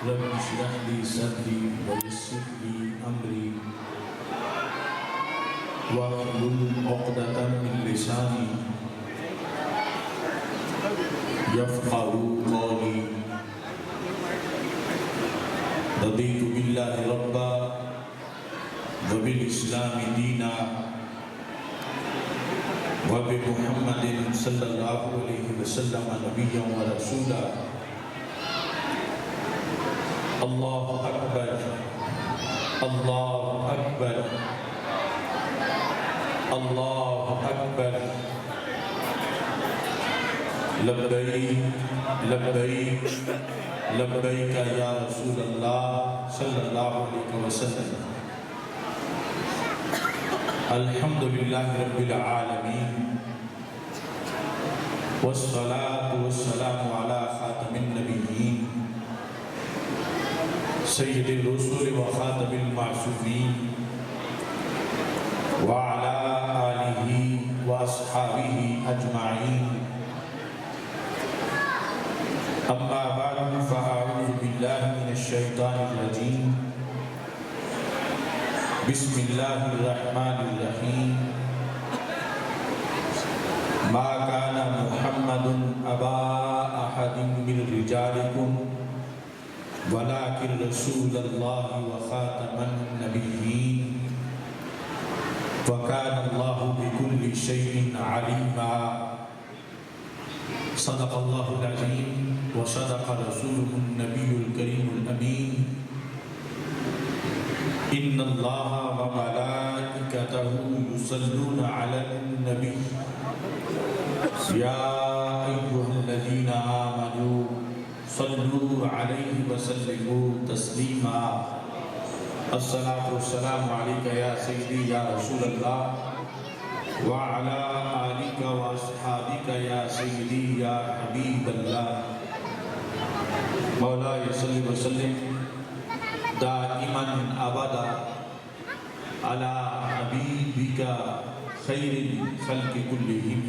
رب اشرح لي صدري ويسر لي أمري واحلل عقدة من لساني يفقهوا قولي. رضيت بالله ربا وبالإسلام دينا وبمحمد صلى الله عليه وسلم نبيا ورسولا. اللہ اکبر اللہ اکبر اللہ اکبر. لبیک لبیک لبیک یا رسول اللہ صلی اللہ علیہ وسلم. الحمدللہ رب العالمین والصلاة والسلام علی خاتم النبیین سید الرسول و خاتم المعصومین وعلى آلہ و اصحابہ اجمعین. اما بعد فاعوذ باللہ من الشیطان الرجیم. بسم اللہ الرحمن الرحیم. ما کان محمد ابا احد من رجالکم ولكن رسول الله وخاتم النبيين وكان الله بكل شيء عليما. صدق الله العظيم وصدق رسوله النبي الكريم الأمين. إن الله وملائكته يصلون على النبي يا أيها الذين آمنوا صلوا علیہ وسلموا تسلیما. الصلاة والسلام علیکہ یا سیدی یا رسول اللہ وعلا آلکہ واصحابکہ یا سیدی یا حبیب اللہ. مولا صلی وسلم دائما ابدا علی حبیبکہ خیر الخلق کلہم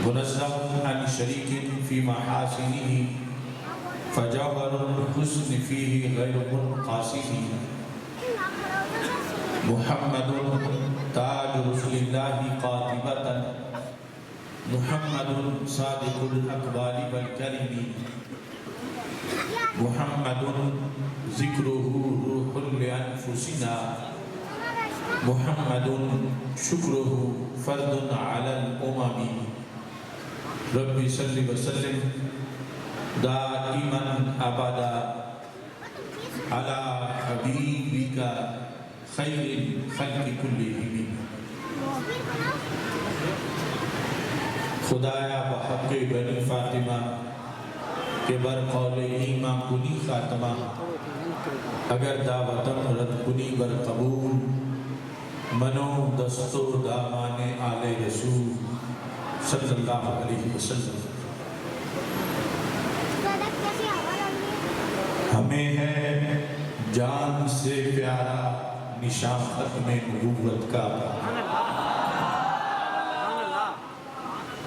منزہ عن شریک فی محاسنہ فجوہر الحسن فیہ غیر منقاسم. محمد تاج رسول اللہ قاطبۃ محمد صادق الاقوال والکرم. محمد ذکرہ روح لانفسنا محمد شکرہ فرد علی الامم. ربی صلی وسلم دائما ابدا علی حبیبک خیر الخلق کلہم. خدایا بحق بنی فاطمہ کے بر قول ایمان کنی خاتمہ اگر دعوتم رد کنی بر قبول منو دستو دامان آل رسول صلی اللہ علیہ وسلم. ہمیں ہے جان سے پیارا نشان ختم نبوت کا.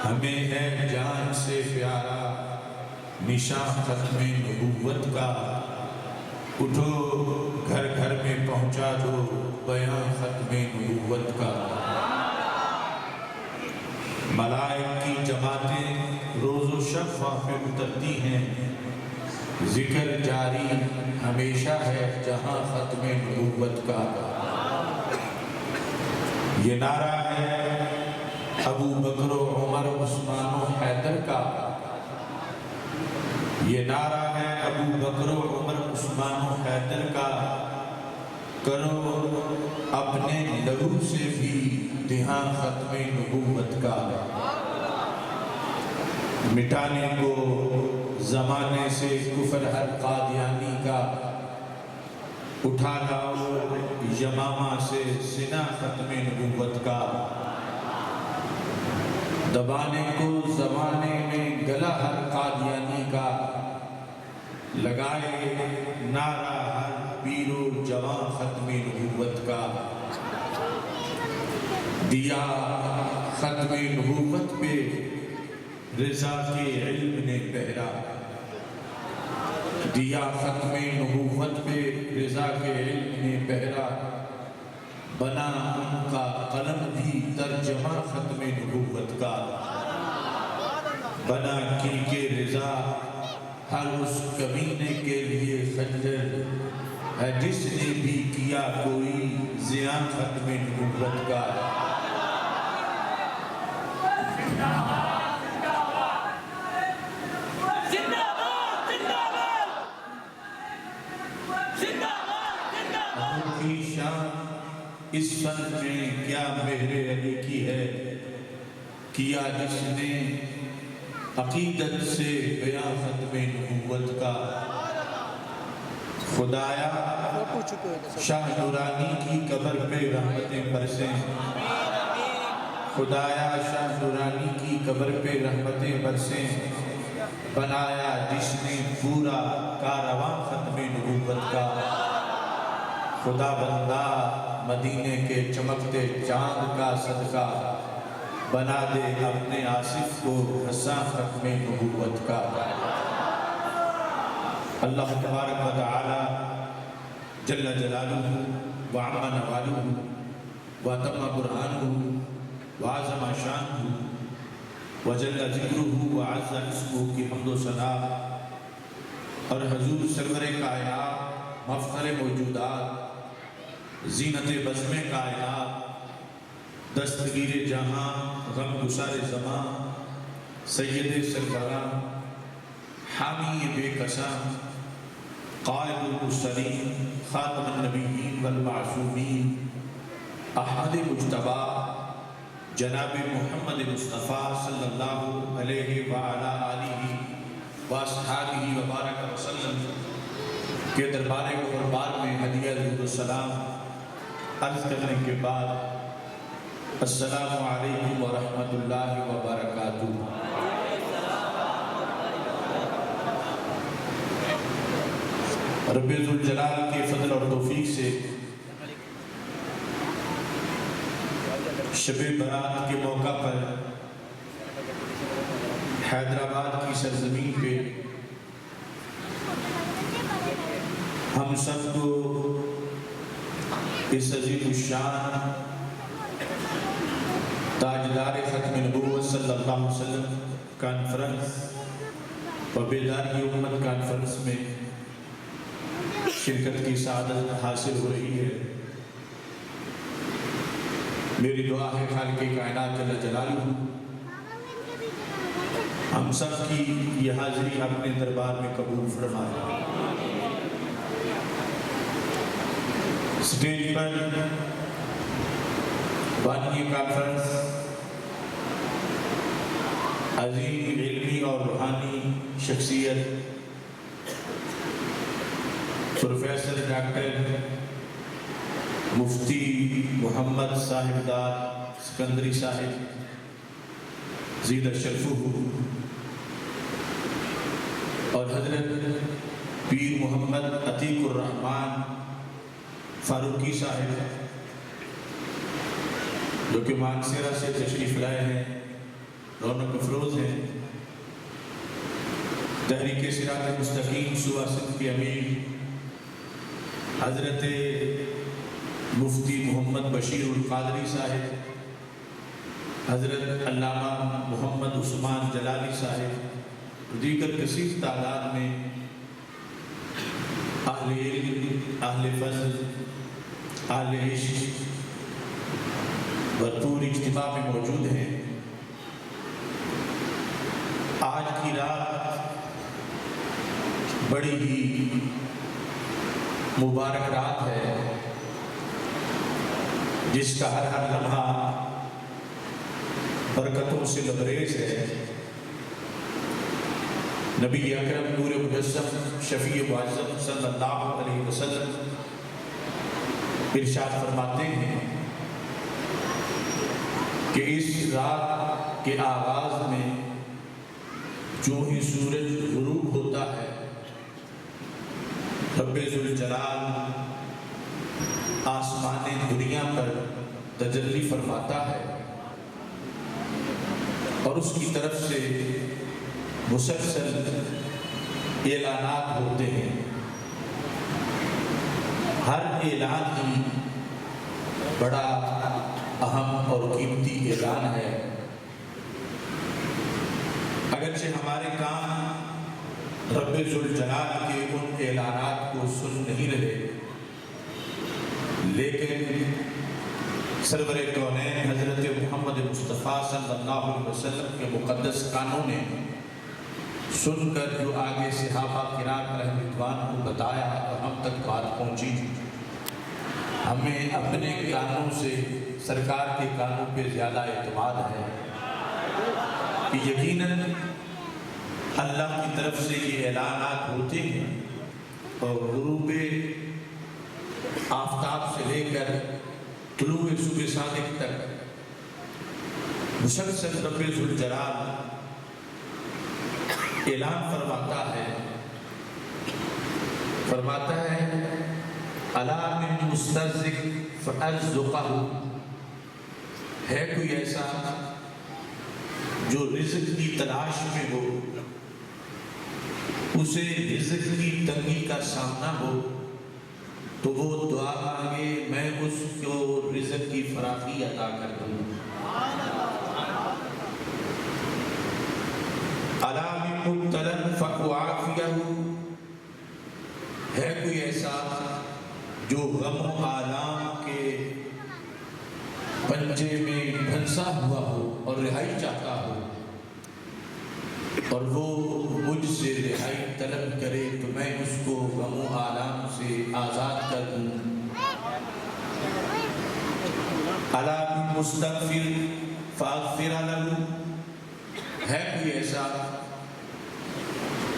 ہمیں ہے جان سے پیارا نشان ختم نبوت کا. اٹھو گھر گھر میں پہنچا دو بیان ختم نبوت کا. ملائک کی جماعتیں روز و شب وہاں پہ اترتی ہیں. ذکر جاری ہمیشہ ہے جہاں ختم نبوت کا. یہ نعرہ ہے ابو بکر و عمر عثمان و حیدر کا. یہ نعرہ ہے ابو بکر و عمر عثمان و حیدر کا. کرو اپنے لہو سے بھی دہاں ختم نبوت کا. مٹانے کو زمانے سے کفر ہر قادیانی کا. اٹھا لاؤ یمامہ سے سنا ختم نبوت کا. دبانے کو زمانے میں گلا ہر قادیانی کا. لگائے نعرہ ہر پیر و جوان ختم نبوت کا. دیا ختم نبوت پہ رضا کے علم نے پہرا. دیا ختم نبوت پہ رضا کے علم نے پہرا، بنا ان کا قلم بھی ترجمہ ختم نبوت کا، بنا کن کے رضا ہر اس کمینے کے لیے خنجر ہے جس نے بھی کیا کوئی زیاں ختم نبوت کا۔ کی شان اس فن میں کیا مہر علی کی ہے، کیا جس نے عقیدت سے بیاں ختم نبوت کا۔ خدایا شاہ نورانی کی قبر پہ رحمتیں برسیں، خدایا شاہ نورانی کی قبر پہ رحمتیں برسیں، بنایا جس نے پورا کارواں ختم نبوت کا۔ خدا بندہ مدینے کے چمکتے چاند کا صدقہ، بنا دے اپنے آصف کو رساں ختم نبوت کا۔ اللہ تبارک و تعالی جل جلالہ وعم نوالہ وتم برہانہ وعظم شانہ وجل ذکرہ وعز اسمہ کی حمد و ثنا، اور حضور سرور کائنات مفخر موجودات زینت بزم کائنات دستگیر جہاں غم گسار زمان سید سرکرام حامی بے قسم قائد المرسلین خاتم النبیین والمعصومین احمد مجتبی جناب محمد مصطفیٰ صلی اللہ علیہ وعلا آلہ واصحابہ وبارک وسلم کے دربار قربان میں ہدیہ درود و سلام عرض کرنے کے بعد السلام علیکم ورحمۃ اللہ وبرکاتہ۔ رب ذوالجلال کے فضل اور توفیق سے شب برات کے موقع پر حیدرآباد کی سرزمین پہ ہم سب کو اس عظیم الشان تاجدار ختم نبوت صلی اللہ علیہ وسلم کانفرنس و بیداری امت کانفرنس میں شرکت کی سعادت حاصل ہو رہی ہے۔ میری دعا ہے خالق کائنات جل جلالہ ہم سب کی یہ حاضری اپنے دربار میں قبول فرمائے۔ سٹیج پر بانی کانفرنس عظیم علمی اور روحانی شخصیت پروفیسر ڈاکٹر مفتی محمد صاحب دار سکندری صاحب زید شرفہ، اور حضرت پیر محمد عتیق الرحمن فاروقی صاحب جو کہ مانسیرہ سے تشریف لائے ہیں، رونق افروز ہیں، تحریک صراط مستقیم صوبہ سندھ کے امیر حضرت مفتی محمد بشیر القادری صاحب، حضرت علامہ محمد عثمان جلالی صاحب، دیگر کثیر تعداد میں اہل علم، اہل فضل، اہل عشق بھرپور اجتماع میں موجود ہیں۔ آج کی رات بڑی ہی مبارک رات ہے، جس کا ہر لمحہ برکتوں سے لبریز ہے۔ نبی اکرم نور مجسم شفیع معظم صلی اللہ علیہ وسلم ارشاد فرماتے ہیں کہ اس رات کے آغاز میں جو ہی سورج غروب ہوتا ہے، رب ذوالجلال آسمان دنیا پر تجلی فرماتا ہے، اور اس کی طرف سے مسلسل اعلانات ہوتے ہیں، ہر اعلان ہی بڑا اہم اور قیمتی اعلان ہے۔ اگرچہ ہمارے کان رب ذوالجلال کے ان اعلانات کو سن نہیں رہے، لیکن سرور کونین حضرت محمد مصطفیٰ صلی اللہ علیہ وسلم کے مقدس کانوں نے سن کر جو آگے صحابہ کرام علیہ رضوان کو بتایا اور ہم تک بات پہنچی، ہمیں اپنے کانوں سے سرکار کے کانوں پہ زیادہ اعتماد ہے کہ یقیناً اللہ کی طرف سے یہ اعلانات ہوتے ہیں اور غروب آفتاب سے لے کر طلوع صبح صادق تک مسلسل رب ذوالجلال اعلان فرماتا ہے الا من مسترزق فارزقہ، ہے کوئی ایسا جو رزق کی تلاش میں ہو، اسے رزق کی تنگی کا سامنا ہو تو وہ دعا مانگے میں اس کو رزق کی فراخی عطا کر دوں۔ الا من مبتلا فاعافیہ، ہے کوئی ایسا جو غم و آلام کے پنجے میں پھنسا ہوا ہو اور رہائی چاہتا ہو اور وہ مجھ سے رہائی طلب کرے تو میں اس کو غم و آلام سے آزاد کر دوں۔ الا من مستغفر فاغفر لہ، ہے کوئی ایسا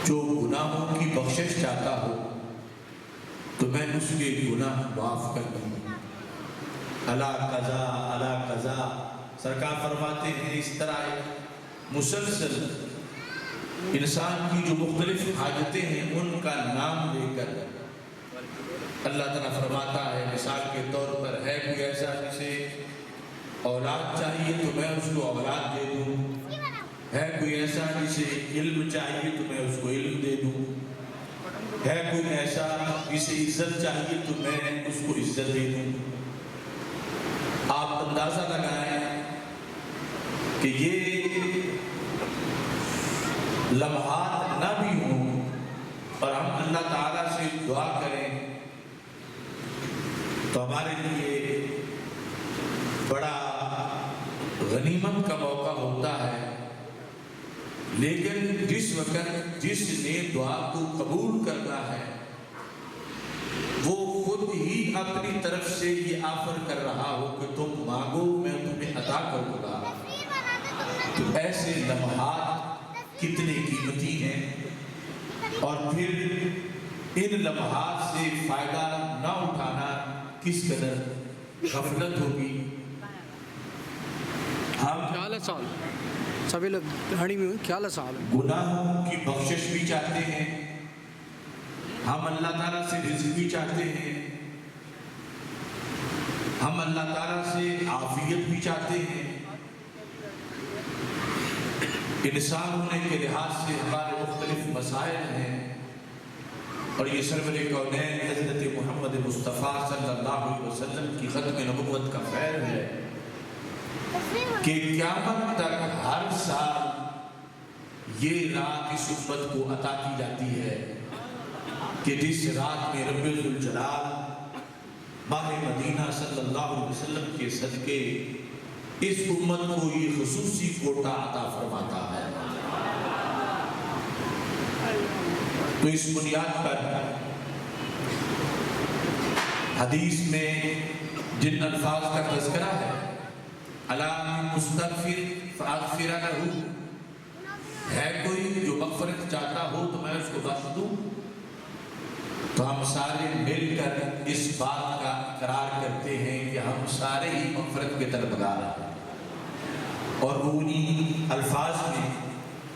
جو گناہوں کی بخشش چاہتا ہو تو میں اس کے گناہ معاف کر دوں۔ الا قضا الا قضا، سرکار فرماتے ہیں اس طرح مسلسل انسان کی جو مختلف حاجتیں ہیں ان کا نام لے کر اللہ تعالیٰ فرماتا ہے، مثال کے طور پر ہے کوئی ایسا جسے اولاد چاہیے تو میں اس کو اولاد دے دوں، ہے کوئی ایسا جسے علم چاہیے تو میں اس کو علم دے دوں، ہے کوئی ایسا جسے عزت چاہیے تو میں اس کو عزت دے دوں۔ آپ اندازہ لگائیں کہ یہ لمحات نہ بھی ہوں اور ہم اللہ تعالیٰ سے دعا کریں تو ہمارے لیے بڑا غنیمت کا موقع ہوتا ہے، لیکن جس وقت جس نے دعا کو قبول کرنا ہے وہ خود ہی اپنی طرف سے یہ آفر کر رہا ہو کہ تم مانگو میں تمہیں عطا کروں گا، تو ایسے لمحات کتنے قیمتی ہیں، اور پھر ان لمحات سے فائدہ نہ اٹھانا کس قدر غفلت ہوگی۔ ہم سبھی لوگ گھڑی میں کیا لسال ہے، گناہوں کی بخشش بھی چاہتے ہیں، ہم اللہ تعالیٰ سے رزق بھی چاہتے ہیں، ہم اللہ تعالیٰ سے عافیت بھی چاہتے ہیں، انسان ہونے کے لحاظ سے ہمارے مختلف مسائل ہیں، اور یہ سرور کونین حضرت محمد مصطفیٰ صلی اللہ علیہ وسلم کی ختم نبوت کا فیض ہے کہ قیامت تک ہر سال یہ رات اس امت کو عطا کی جاتی ہے کہ جس رات میں رب ذوالجلال ماہ مدینہ صلی اللہ علیہ وسلم کے صدقے اس امت کو یہ خصوصی کوٹا عطا فرماتا ہے۔ تو اس بنیاد پر حدیث میں جن الفاظ کا تذکرہ ہے الا من مستغفر فاغفر لہ، ہے کوئی جو مغفرت چاہتا ہو تو میں اس کو بخش دوں، تو ہم سارے مل کر اس بات کا اقرار کرتے ہیں کہ ہم سارے ہی مغفرت کے طلبگار ہیں، اور وہ انہی الفاظ میں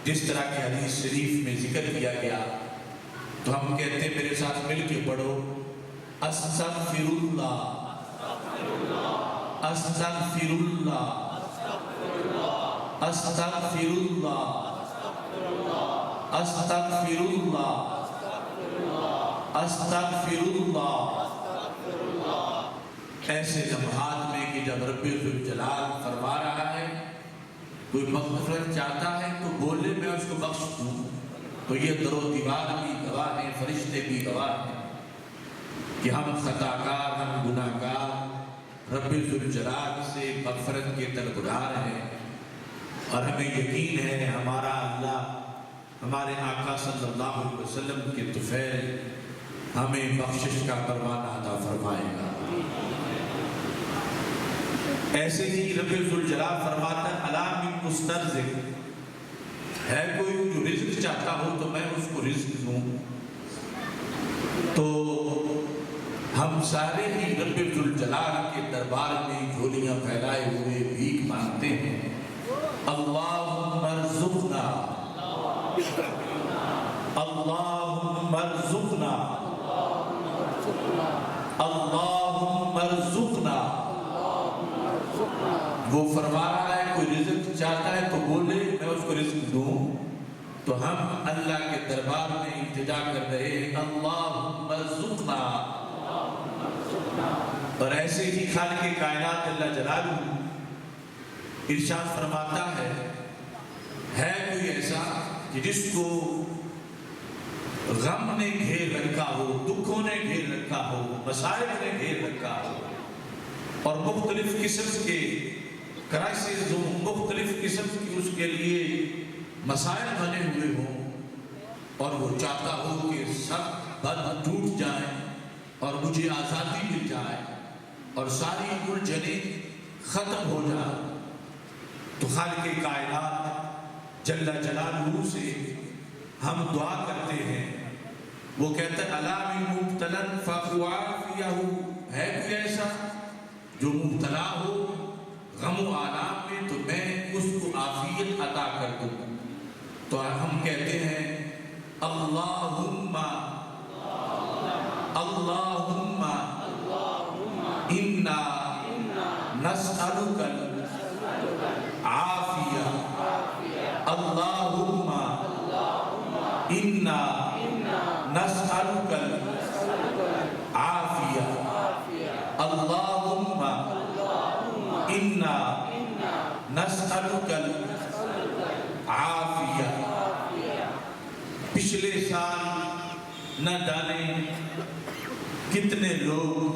جس طرح کی حدیث شریف میں ذکر کیا گیا تو ہم کہتے ہیں میرے ساتھ مل کے پڑھو استغفر اللہ استغفر اللہ استغفر اللہ استغفر اللہ استغفراللہ، ایسے لمحات میں کہ جب رب ذوالجلال فرما رہا ہے کوئی مغفرت چاہتا ہے تو بولے میں اس کو بخش دوں، تو یہ در و دیوار بھی گواہ ہیں، فرشتے بھی گواہ ہیں کہ ہم خطاکار، ہم گناہ گار رب ذوالجلال سے مغفرت کے طلبگار ہیں، اور ہمیں یقین ہے ہمارا اللہ ہمارے آقا صلی اللہ علیہ وسلم کے طفیل ہمیں بخشش کا پروانہ عطا فرمائے گا۔ ایسے ہی رب ذوالجلال فرماتا ہے الا من مسترزق، ہے کوئی جو رزق چاہتا ہو تو میں اس کو رزق دوں، تو ہم سارے ہی رب ذوالجلال کے دربار میں جھولیاں پھیلائے ہوئے بھیک مانگتے ہیں، اللہم ارزقنا، اللہم ارزقنا، اللہم ارزقنا۔ وہ فرما رہا ہے کوئی رزق چاہتا ہے تو بولے میں اس کو رزق دوں، تو ہم اللہ کے دربار میں التجا کر رہے ہیں اللہم ارزقنا۔ اور ایسے ہی خالق کائنات اللہ جلالہ ارشاد فرماتا ہے کوئی ایسا کہ جس کو غم نے گھیر رکھا ہو، دکھوں نے گھیر رکھا ہو، مصائب نے گھیر رکھا ہو، اور مختلف قسم کے کرائسس ہوں، مختلف قسم کی اس کے لیے مسائل بنے ہوئے ہوں، اور وہ چاہتا ہو کہ سب بند ٹوٹ جائیں اور مجھے آزادی مل جائے اور ساری الجھنیں ختم ہو جائیں، تو خالق کائنات جل جلالہ سے ہم دعا کرتے ہیں۔ وہ کہتا ہے الا من مبتلا فعافیہ، ہے کوئی ایسا جو مبتلا ہو غم و آلام میں تو میں اس کو عافیت عطا کر دوں، تو ہم کہتے ہیں اللہم اللہم انا نسألک العافیہ، اللہم انا نسألک العافیہ، اللہم انا نسألک العافیہ۔ پچھلے سال نہ جانے کتنے لوگ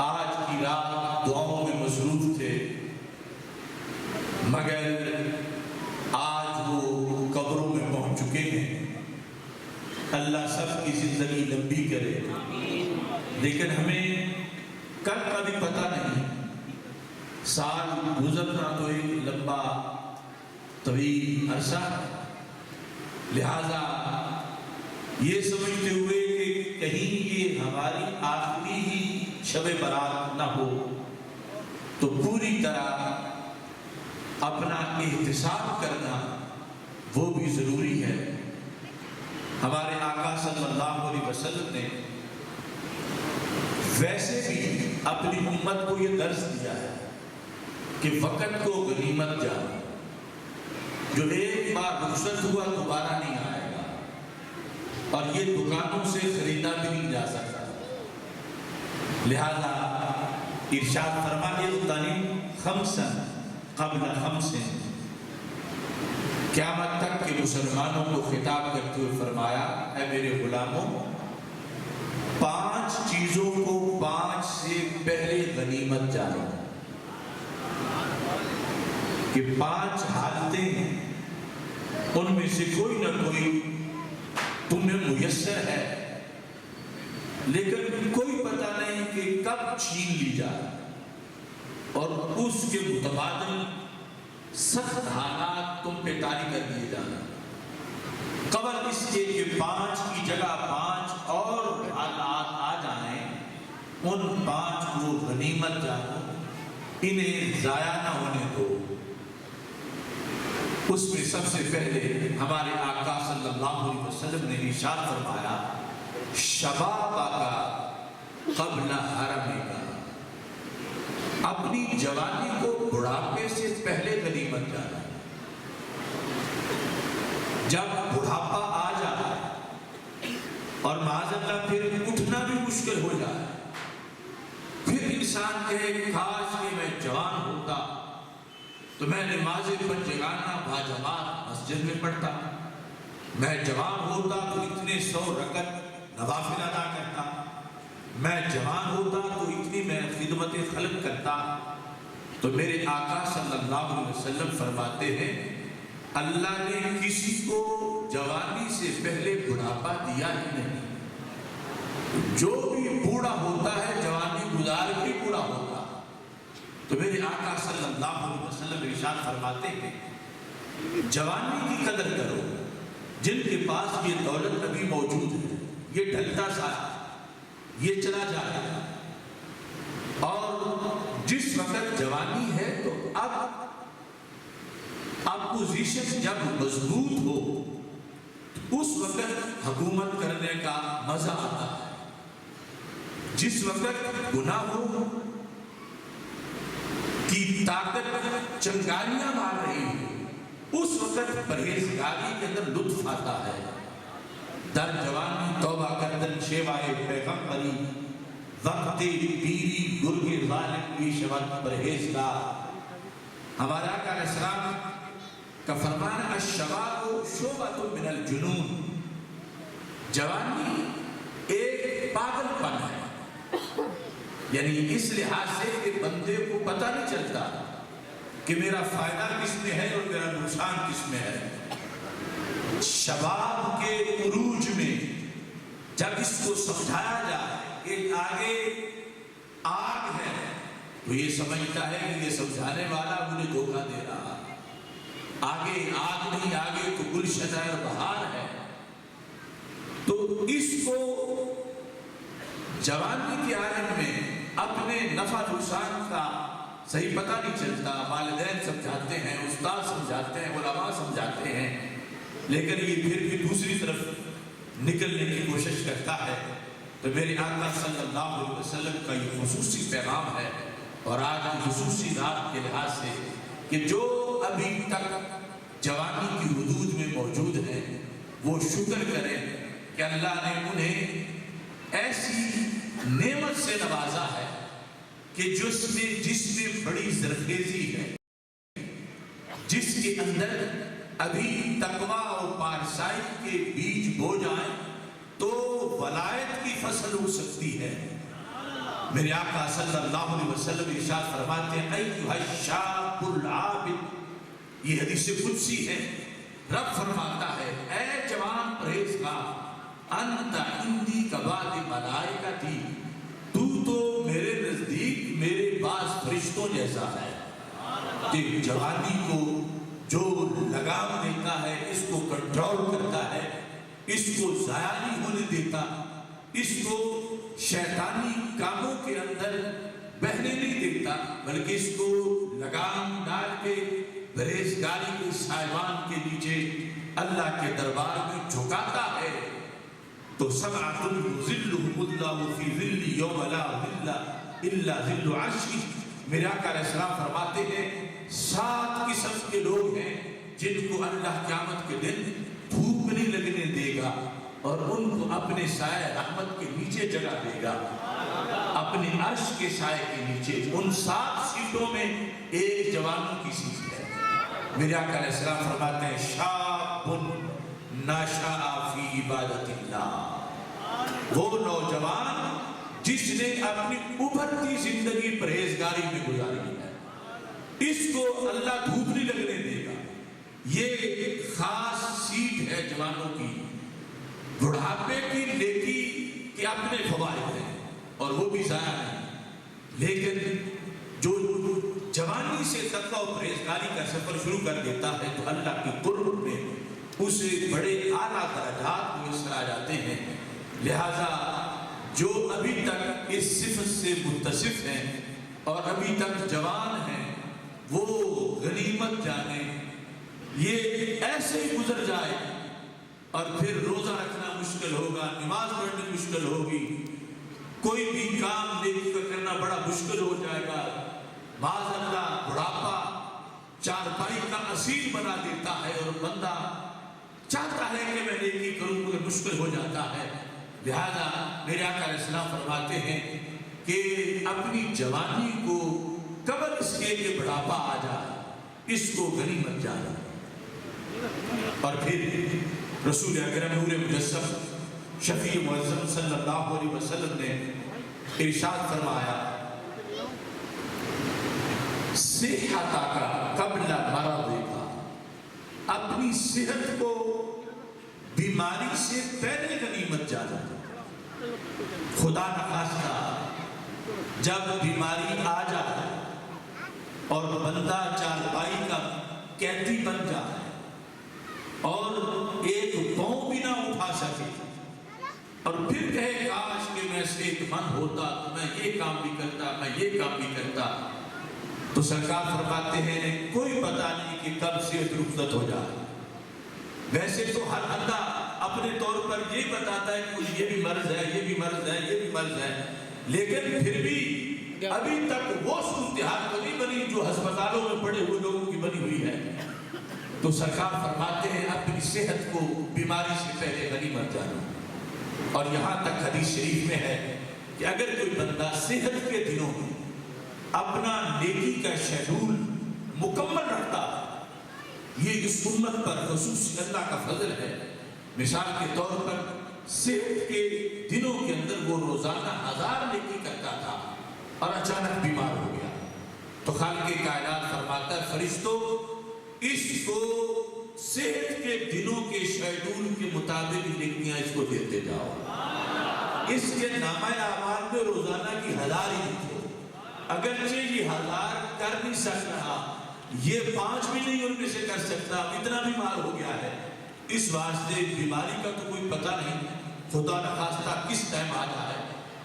آج کی رات دعاؤں میں مصروف تھے، مگر آج وہ قبروں میں پہنچ چکے ہیں۔ اللہ سب کی زندگی لمبی کرے، لیکن ہمیں کل کا بھی پتہ نہیں، سال گزرنا تو ایک لمبا طویل عرصہ ہے، لہذا یہ سمجھتے ہوئے کہ کہیں یہ ہماری آخری ہی شب برات نہ ہو، تو پوری طرح اپنا احتساب کرنا وہ بھی ضروری ہے۔ ہمارے آقا صلی اللہ علیہ وسلم نے ویسے بھی اپنی امت کو یہ درس دیا ہے کہ وقت کو غنیمت جانو، جو ایک بار رخصت ہوا دوبارہ نہیں آئے گا، اور یہ دکانوں سے خریدا بھی نہیں جا سکتا، لہذا ارشاد فرمائے اغتنم خمسا قبل خمس، قیامت تک کے مسلمانوں کو خطاب کرتے ہوئے فرمایا اے میرے غلاموں، 5 چیزوں کو 5 سے پہلے غنیمت جانو، کہ 5 حالتیں ہیں، ان میں سے کوئی نہ کوئی تمہیں میسر ہے، لیکن کوئی پتہ نہیں کہ کب چھین لی جائے، اور اس کے متبادل سخت حالات تم پہ طاری کر دیے جانا، قبل اس کے کہ 5 کی جگہ 5 اور حالات آ جائیں، ان 5 کو غنیمت جانو، انہیں ضائع نہ ہونے دو۔ اس میں سب سے پہلے ہمارے آقا صلی اللہ علیہ وسلم نے ارشاد فرمایا شبابک قبل حرمک، اپنی جوانی کو بڑھاپے سے پہلے غنیمت جانا۔ جب بڑھاپا آ جائے اور معاذ اللہ پھر اٹھنا بھی مشکل ہو جائے، پھر انسان کہے کاش کہ میں جوان ہوتا تو میں نماز پنجگانہ باجماعت مسجد میں پڑھتا، میں جوان ہوتا تو اتنے 100 رکعت نوافل ادا کرتا، میں جوان ہوتا تو اتنی میں خدمت خلق کرتا۔ تو میرے آقا صلی اللہ علیہ وسلم فرماتے ہیں اللہ نے کسی کو جوانی سے پہلے بڑھاپا دیا ہی نہیں، جو بھی بوڑھا ہوتا ہے جوانی گزار کے بوڑھا ہوتا۔ تو میرے آقا صلی اللہ علیہ وسلم ارشاد فرماتے ہیں جوانی کی قدر کرو، جن کے پاس یہ دولت ابھی موجود ہے یہ ڈھلتا سا یہ چلا جائے گا، اور جس وقت جوانی ہے تو اب اپوزیشن جب مضبوط ہو اس وقت حکومت کرنے کا مزہ آتا ہے، جس وقت گناہوں کی طاقت چنگاریاں مار رہی ہو اس وقت پرہیزگاری کے اندر لطف آتا ہے۔ در جوانی توبہ کردن شیوائے پیغمبری، وقت پیری گرگ ظالم کی شبت پرہیزگار۔ ہمارے آقا علیہ السلام کا فرمان الشباب شعبۃ من الجنون، جوانی ایک پاگل پن ہے، یعنی اس لحاظ سے کہ بندے کو پتہ نہیں چلتا کہ میرا فائدہ کس میں ہے اور میرا نقصان کس میں ہے۔ شباب کے عروج میں جب اس کو سمجھایا جائے کہ آگے آگ ہے تو یہ سمجھتا ہے کہ یہ سمجھانے والا مجھے دھوکہ دے رہا، آگے آگ نہیں، آگے تو گلشن اور بہار ہے۔ تو اس کو جوانی کے عالم میں اپنے نفع نقصان کا صحیح پتہ نہیں چلتا، والدین سمجھاتے ہیں، استاد سمجھاتے ہیں، علماء سمجھاتے ہیں، لیکن یہ پھر بھی دوسری طرف نکلنے کی کوشش کرتا ہے۔ تو میرے آقا صلی اللہ علیہ وسلم کا یہ خصوصی پیغام ہے، اور آج کی خصوصی رات کے لحاظ سے کہ جو ابھی تک جوانی کی حدود میں موجود ہیں وہ شکر کریں کہ اللہ نے انہیں ایسی نعمت سے نوازا ہے کہ جس میں بڑی زرخیزی ہے، جس کے اندر ابھی تقویٰ اور پارسائی کے بیج بو جائیں تو ولایت کی فصل ہو سکتی ہے۔ میرے آقا صلی اللہ علیہ وسلم ارشاد فرماتے ہیں ایھا الشاب العابد، یہ حدیث قدسی ہے، رب فرماتا ہے اے جوان پرہیزگار انت عندی کبعض ملائکتی، تو میرے نزدیک میرے بعض فرشتوں جیسا ہے۔ کہ جوانی کو جو لگام دیتا ہے اس کو کنٹرول کرتا ہے، اس کو ضائع نہیں ہونے دیتا، اس کو شیطانی کاموں کے اندر بہنے نہیں دیتا، بلکہ اس کو لگام ڈال کے پرہیزگاری کے سائبان کے نیچے اللہ کے دربار میں جھکاتا ہے۔ تو سبعۃ یظلھم اللہ فی ظلہ یوم لا ظل الا ظل عرشہ، میرے آقا علیہ السلام فرماتے ہیں 7 قسم کے لوگ ہیں جن کو اللہ قیامت کے دن دھوپ نہیں لگنے دے گا اور ان کو اپنے سائے رحمت کے نیچے جگہ دے گا، اپنے عرش کے سائے کے نیچے۔ ان 7 سیٹوں میں ایک جوانوں کی سیٹ ہے۔ میرے آقا علیہ السلام فرماتے ہیں شاب نشأ فی عبادت اللہ، وہ نوجوان جس نے اپنی ابھرتی زندگی پرہیزگاری میں گزاری ہے، اس کو اللہ دھوپ نہیں لگنے دے گا۔ یہ ایک خاص سیٹ ہے جوانوں کی، بڑھاپے کی نیکی کے اپنے فوائد ہیں اور وہ بھی ضائع نہیں، لیکن جو جوانی سے تقویٰ و پرہیزگاری کا سفر شروع کر دیتا ہے تو اللہ کی قرب میں اسے بڑے اعلیٰ درجات میسر آ جاتے ہیں۔ لہذا جو ابھی تک اس صفت سے متصف ہیں اور ابھی تک جوان ہیں وہ غنیمت جانیں، یہ ایسے ہی گزر جائے اور پھر روزہ رکھنا مشکل ہوگا، نماز پڑھنی مشکل ہوگی، کوئی بھی کام نیکی کا کرنا بڑا مشکل ہو جائے گا۔ بعض اللہ بڑھاپا چارپائی کا اسیر بنا دیتا ہے اور بندہ چاہتا ہے کہ میں نیکی کروں مگر مشکل ہو جاتا ہے۔ لہذا میرے آقا علیہ السلام فرماتے ہیں کہ اپنی جوانی کو قبل اس کے کہ بڑھاپا آ جائے اس کو غنیمت جانا. اور پھر رسول اکرم نور مجسم شفیع معظم صلی اللہ علیہ وسلم نے ارشاد فرمایا صحتک قبل مرضک، اپنی صحت کو بیماری سے پہلے غنیمت جانا. خدا نخواستہ جب بیماری آ جائے اور بندہ چارپائی کا قیدی بن جائے اور ایک پاؤں بھی نہ اٹھا سکے اور پھر کہے کاش کہ میں صحت مند ہوتا تو میں یہ کام بھی کرتا، میں یہ کام بھی کرتا، تو سرکار فرماتے ہیں کوئی پتہ نہیں کہ کب صحت رخصت ہو جائے. ویسے تو ہر بندہ اپنے طور پر یہ بتاتا ہے کہ یہ بھی مرض ہے، یہ بھی مرض ہے، یہ بھی مرض ہے، لیکن پھر بھی ابھی تک وہ صورتحال تو نہیں بنی جو ہسپتالوں میں پڑے ہوئے لوگوں کی بنی ہوئی ہے. تو سرکار فرماتے ہیں اپنی صحت کو بیماری سے پہلے غنیمت جانو. اور یہاں تک حدیث شریف میں ہے کہ اگر کوئی بندہ صحت کے دنوں میں اپنا نیکی کا شیڈول مکمل رکھتا، یہ اس امت پر خصوصی اللہ کا فضل ہے. مثال کے طور پر صحت کے دنوں کے اندر وہ روزانہ 1000 نیکی کرتا تھا اور اچانک بیمار ہو گیا، تو خالق کائنات فرماتا ہے فرشتوں اس کو صحت کے دنوں کے شیڈول کے مطابق نیکیاں اس کو دیتے جاؤ. اس کے نامہ اعمال میں روزانہ کی 1000 ہی تھے، اگرچہ یہ 1000 کر نہیں سک رہا، یہ 5 بھی نہیں ان میں سے کر سکتا، اتنا بیمار ہو گیا ہے. اس واسطے بیماری کا تو کوئی پتہ نہیں، خدا نخواستہ کس ٹائم آ جائے،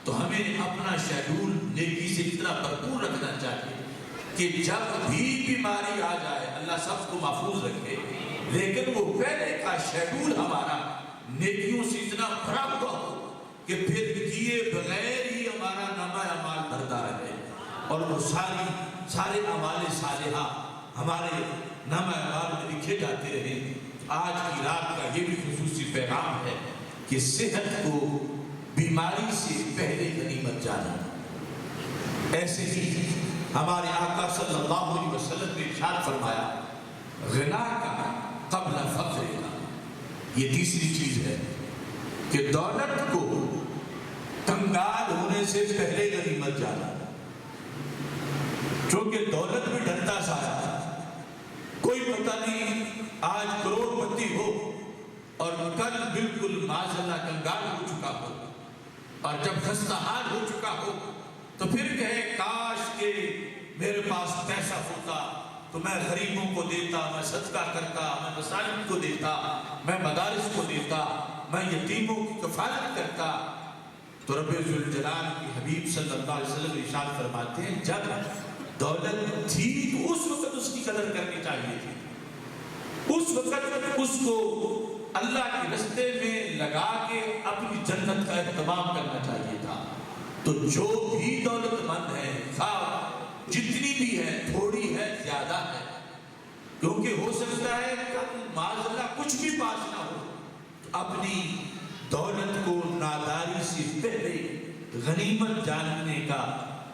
تو ہمیں اپنا شیڈول نیکی سے اتنا بھرپور رکھنا چاہیے کہ جب بھی بیماری آ جائے اللہ سب کو محفوظ رکھے، لیکن وہ پہلے کا شیڈول ہمارا نیکیوں سے اتنا بھرا ہوا ہو کہ پھر کیے بغیر ہی ہمارا نامہ اعمال بھرتا رہے اور وہ سارے اعمال صالحہ ہمارے نامہ اعمال میں لکھے جاتے رہے. آج کی رات کا یہ بھی خصوصی پیغام ہے کہ صحت کو بیماری سے پہلے غنیمت جانا. ایسے ہی ہمارے آقا صلی اللہ علیہ وسلم نے ارشاد فرمایا غنا کا قبل فقر کا. یہ تیسری چیز ہے کہ دولت کو کنگال ہونے سے پہلے غنیمت جانا. چونکہ دولت بھی ڈرتا سا ہے، کوئی پتہ نہیں آج کروڑ پتی ہو اور کل بالکل معاذاللہ کنگال ہو چکا ہو، اور جب خستہ حال ہو چکا ہو تو پھر کہے کاش کہ میرے پاس پیسہ ہوتا تو میں غریبوں کو دیتا، میں صدقہ کرتا، میں مساجد کو دیتا، میں مدارس کو دیتا، میں یتیموں کی کفالت کرتا. تو رب ذوالجلال کی حبیب صلی اللہ علیہ وسلم ارشاد فرماتے ہیں جب دولت تھی تو اس وقت اس کی قدر کرنی چاہیے تھی، اس وقت اس کو اللہ کے رستے میں لگا کے اپنی جنت کا اہتمام کرنا چاہیے تھا. تو جو بھی دولت مند ہے خواہ جتنی بھی ہے، تھوڑی ہے زیادہ ہے، کیونکہ ہو سکتا ہے معاذاللہ کچھ بھی پاس نہ ہو، اپنی دولت کو ناداری سے پہلے غنیمت جاننے کا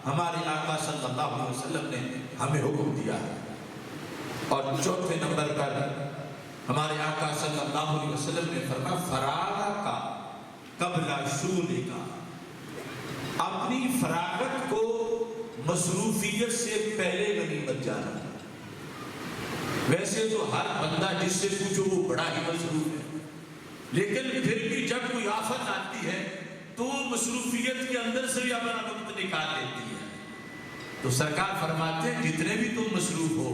ہمارے آقا صلی اللہ علیہ وسلم نے ہمیں حکم دیا ہے. اور چوتھے نمبر پر ہمارے آقا صلی اللہ علیہ وسلم نے فرمایا فراغ کا قبل شغل کا. اپنی فراغت کو مصروفیت سے پہلے غنیمت جانا. ویسے تو ہر بندہ جس سے پوچھو وہ بڑا ہی مصروف ہے، لیکن پھر بھی جب کوئی آفت آتی ہے تو مصروفیت کے اندر سے بھی اپنا وقت نکال لیتی ہے. تو سرکار فرماتے ہیں جتنے بھی تم مصروف ہو،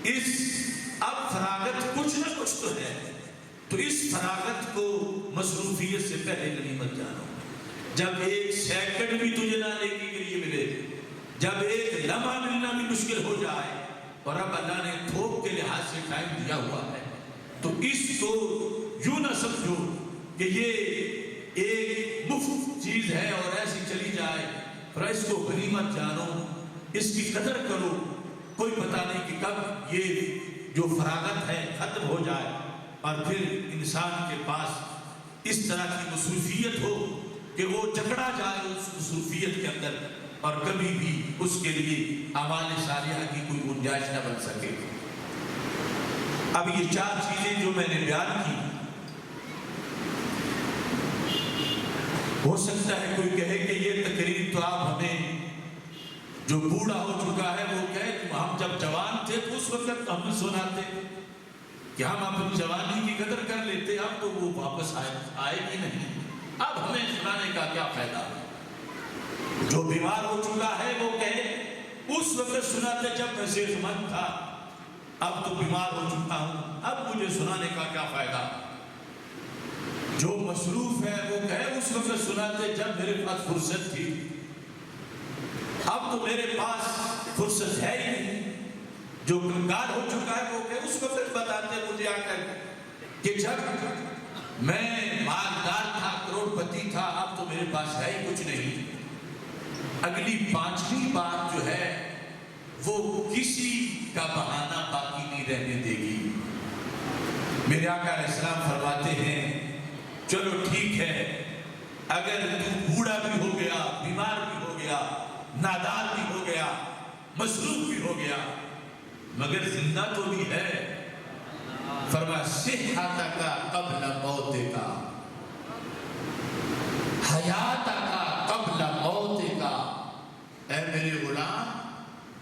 اس اب فراغت کچھ نہ کچھ تو ہے، تو اس فراغت کو مصروفیت سے پہلے غنیمت جانو. جب ایک سیکنڈ بھی تجھے نہ نیکی کے لیے ملے، جب ایک لمحہ ملنا بھی مشکل ہو جائے اور اب اللہ نے تھوک کے لحاظ سے ٹائم دیا ہوا ہے، تو اس کو یوں نہ سمجھو کہ یہ ایک مفت چیز ہے اور ایسی چلی جائے، اور اس کو غنیمت جانو، اس کی قدر کرو. کوئی پتہ نہیں کہ کب یہ جو فراغت ہے ختم ہو جائے اور پھر انسان کے پاس اس طرح کی مصروفیت ہو کہ وہ جکڑا جائے اس مصروفیت کے اندر اور کبھی بھی اس کے لیے اعمال صالحہ کی کوئی گنجائش نہ بن سکے۔ اب یہ 4 چیزیں جو میں نے بیان کی، ہو سکتا ہے کوئی کہے کہ یہ تقریر تو آپ ہمیں جو بوڑھا ہو چکا ہے وہ کہے کہ ہم جب جوان تھے تو اس وقت ہم سناتے کہ ہم اپنی جوانی کی قدر کر لیتے، اب تو وہ واپس آئے گی نہیں، اب ہمیں سنانے کا کیا فائدہ۔ جو بیمار ہو چکا ہے وہ کہے اس وقت سناتے جب میں صحت مند تھا، اب تو بیمار ہو چکا ہوں، اب مجھے سنانے کا کیا فائدہ۔ جو مصروف ہے وہ کہے اس وقت سناتے جب میرے پاس فرصت تھی، اب تو میرے پاس فرصت ہے ہی نہیں۔ جو کنگال ہو چکا ہے وہ کہے اس وقت بتاتے مجھے آ کر کہ جب میں مالدار تھا، کروڑ پتی تھا، اب تو میرے پاس ہے ہی کچھ نہیں۔ اگلی 5ویں بات جو ہے وہ کسی کا بہانہ باقی نہیں رہنے دے گی۔ میرے آقا علیہ السلام فرماتے ہیں چلو ٹھیک ہے، اگر تو بوڑھا بھی ہو گیا، بیمار بھی ہو گیا، نادار بھی ہو گیا، مصروف بھی ہو گیا، مگر زندہ تو بھی ہے۔ فرمایا صحتک قبل موتک، حیاتک قبل موتک، اے میرے غلام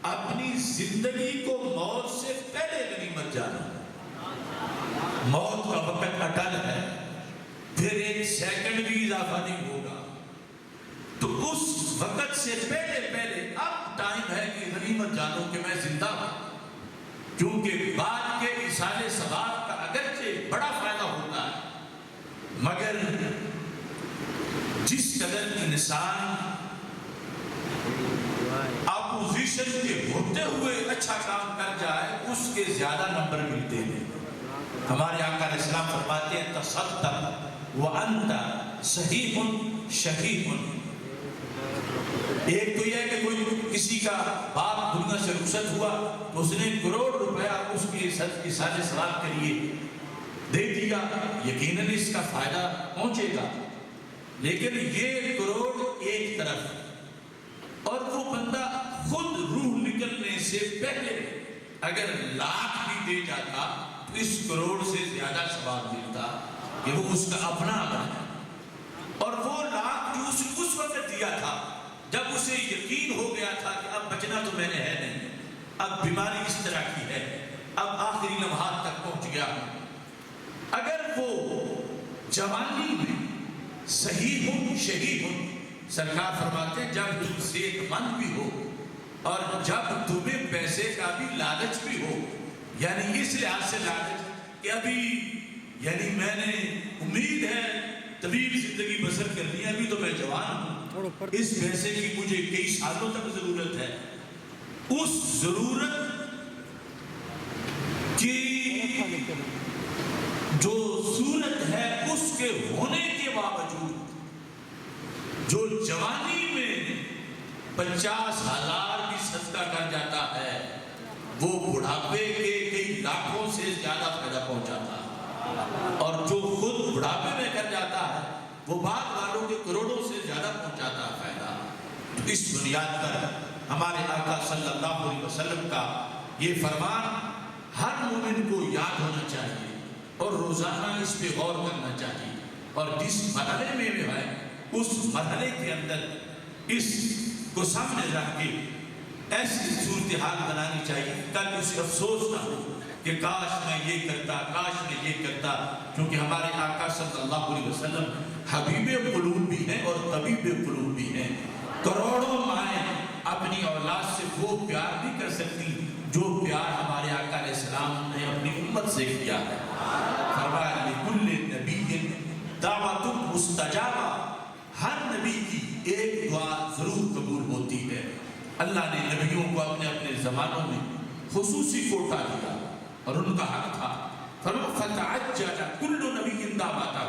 اپنی زندگی کو موت سے پہلے غنیمت جانا۔ موت کا وقت اٹل ہے، پھر 1 سیکنڈ بھی اضافہ نہیں ہوگا، تو اس وقت سے پہلے اب ٹائم ہے کہ غنیمت جانو کہ میں زندہ ہوں، کیونکہ بعد کے ایصال ثواب کا اگرچہ بڑا فائدہ ہوتا ہے، مگر جس قدر انسان اپوزیشن کے ہوتے ہوئے اچھا کام کر جائے اس کے زیادہ نمبر ملتے ہیں۔ ہمارے آقا علیہ السلام فرماتے ہیں تصدق وانت صحیح شحیح۔ ایک تو یہ ہے کہ کوئی کسی کا باپ دنیا سے رخصت ہوا تو اس نے 1 کروڑ روپیہ اس کی ایصال ثواب کے لیے دے دیا، یقیناً اس کا فائدہ پہنچے گا، لیکن یہ 1 کروڑ ایک طرف، اور وہ بندہ خود روح نکلنے سے پہلے اگر 1 لاکھ بھی دے جاتا تو اس 1 کروڑ سے زیادہ ثواب ملتا کہ وہ اس کا اپنا عمل ہے۔ اور وہ 1 لاکھ جو اس وقت دیا تھا جب اسے یقین ہو گیا تھا کہ اب بچنا تو میں نے ہے نہیں، اب بیماری اس طرح کی ہے، اب آخری لمحات تک پہنچ گیا ہوں، اگر وہ جوانی میں صحیح شحیح، سرکار فرماتے ہیں جب تم صحت مند بھی ہو اور جب تمہیں پیسے کا بھی لالچ بھی ہو، یعنی اس لحاظ سے لالچ کہ ابھی یعنی میں نے امید ہے طویل زندگی بسر کرنی ہے، ابھی تو میں جوان ہوں، اس پیسے کی مجھے کئی سالوں تک ضرورت ہے، اس ضرورت کی جو صورت ہے اس کے ہونے کے باوجود جو جوانی میں 50,000 بھی صدقہ کر جاتا ہے وہ بڑھاپے کے کئی لاکھوں سے زیادہ فائدہ پہنچاتا ہے، اور جو خود بڑھاپے میں کر جاتا ہے وہ بعد والوں کے کروڑوں سے زیادہ پہنچاتا ہے فائدہ۔ اس بنیاد پر ہمارے آقا صلی اللہ علیہ وسلم کا یہ فرمان ہر مومن کو یاد ہونا چاہیے اور روزانہ اس پہ غور کرنا چاہیے، اور جس مرحلے میں بھی ہے اس مرحلے کے اندر اس کو سامنے رکھ کے ایسی صورتحال بنانی چاہیے تاکہ اسے افسوس نہ ہو کہ کاش میں یہ کرتا، کاش میں یہ کرتا، کیونکہ ہمارے آقا صلی اللہ علیہ وسلم حبیب قلوب بھی ہیں اور طبیب قلوب بھی ہیں۔ کروڑوں مائیں اپنی اولاد سے وہ پیار نہیں کر سکتی جو پیار ہمارے آقا علیہ السلام نے اپنی امت سے کیا ہے۔ فرمایا لِكُلِّ نَبِيٍّ دعوۃ مستجابہ، ہر نبی کی ایک دعا ضرور قبول ہوتی ہے۔ اللہ نے نبیوں کو اپنے اپنے زمانوں میں خصوصی کوٹا دیا اور ان کا حق تھا۔ فرمایا فَتَعَجَّلَ كُلُّ نَبِيٍّ دعوتہ،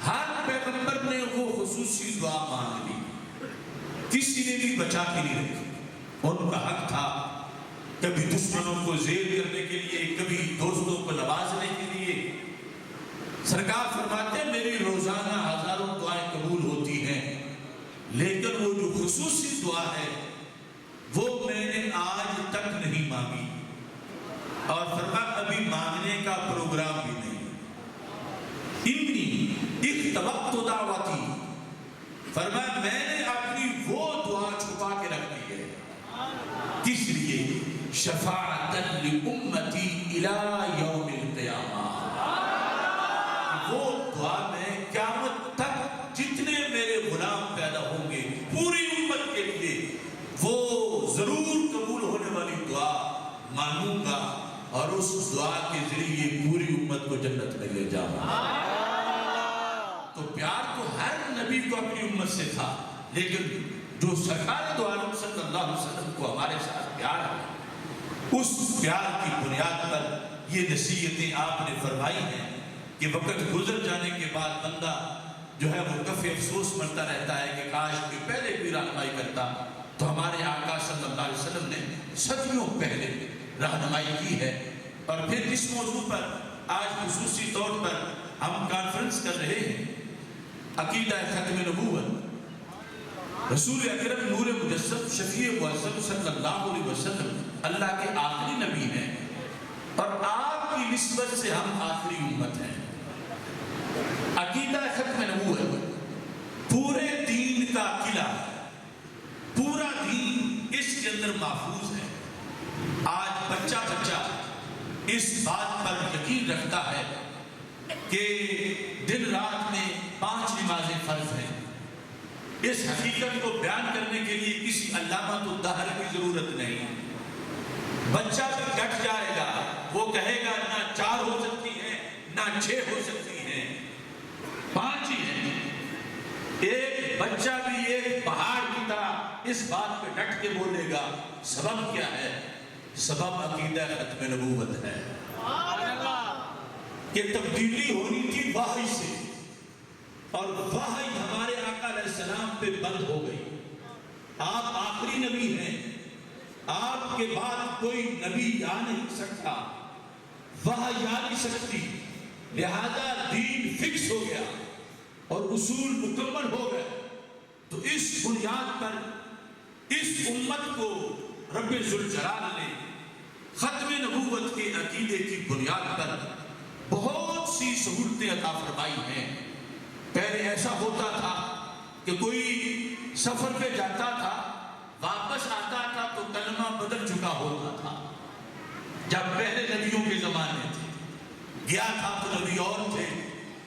ہر پیغمبر نے وہ خصوصی دعا مانگ لی، کسی نے بھی بچا کے نہیں رکھی۔ ان کا حق تھا کبھی دشمنوں کو زیر کرنے کے لیے، کبھی دوستوں کو نوازنے کے لیے، سرکار فرماتے ہیں میری روزانہ ہزاروں دعائیں قبول ہوتی ہیں، لیکن وہ جو خصوصی دعا ہے وہ میں نے آج تک نہیں مانگی، اور فرمایا ابھی مانگنے کا پروگرام بھی نہیں۔ انی اختبأت دعوتی، فرمایا میں نے اپنی وہ دعا چھپا کے رکھ دی ہے، کس لیے؟ شفاعتا لامتی الی یوم القیامہ، وہ دعا میں قیامت تک جتنے میرے غلام پیدا ہوں گے پوری امت کے لیے وہ ضرور قبول ہونے والی دعا مانگوں گا، اور اس دعا کے ذریعے پوری امت کو جنت میں لے جاؤں گا۔ تو پیار تو ہر نبی کو اپنی امت سے تھا، لیکن جو سرکار دو عالم صلی اللہ علیہ وسلم کو ہمارے ساتھ پیار ہے، اس پیار کی بنیاد پر یہ نصیحتیں آپ نے فرمائی ہیں کہ وقت گزر جانے کے بعد بندہ جو ہے وہ کفِ افسوس مرتا رہتا ہے کہ کاش کہ پہلے بھی رہنمائی کرتا۔ تو ہمارے آقا صلی اللہ علیہ وسلم نے صدیوں پہلے رہنمائی کی ہے، اور پھر اس موضوع پر آج خصوصی طور پر ہم کانفرنس کر رہے ہیں، عقیدہ ختم نبوت، رسول اکرم نور مجسم شفیع معظم صلی اللہ علیہ وسلم اللہ کے آخری نبی ہیں، اور آپ کی نسبت سے ہم آخری امت ہیں۔ عقیدہ ختم نبوت پورے دین کا قلعہ ہے، پورا دین اس کے اندر محفوظ ہے۔ آج بچہ اس بات پر یقین رکھتا ہے کہ دن رات میں 5 نمازیں فرض ہیں۔ اس حقیقت کو بیان کرنے کے لیے کسی علامۃ الدہر کی ضرورت نہیں۔ بچہ بھی ڈٹ جائے گا، وہ کہے گا نہ 4 ہو سکتی ہیں نہ 6 ہو سکتی ہیں، 5 ہی ہیں۔ ایک بچہ بھی ایک پہاڑ کی طرح اس بات پہ ڈٹ کے بولے گا۔ سبب کیا ہے؟ سبب عقیدہ ختم نبوت ہے کہ تبدیلی ہونی تھی وحی سے، اور وحی ہمارے آقا علیہ السلام پہ بند ہو گئی۔ آپ آخری نبی ہیں، آپ کے بعد کوئی نبی آ نہیں سکتا، وحی آ نہیں سکتی، لہذا دین فکس ہو گیا اور اصول مکمل ہو گئے۔ تو اس بنیاد پر اس امت کو رب ذوالجلال نے ختم نبوت کے عقیدے کی بنیاد پر بہت سی سہولتیں عطا فرمائی ہیں۔ پہلے ایسا ہوتا تھا کہ کوئی سفر پہ جاتا تھا، واپس آتا تھا تو کلمہ بدل چکا ہوتا تھا۔ جب پہلے نبیوں کے زمانے تھے، گیا تھا تو نبی اور تھے،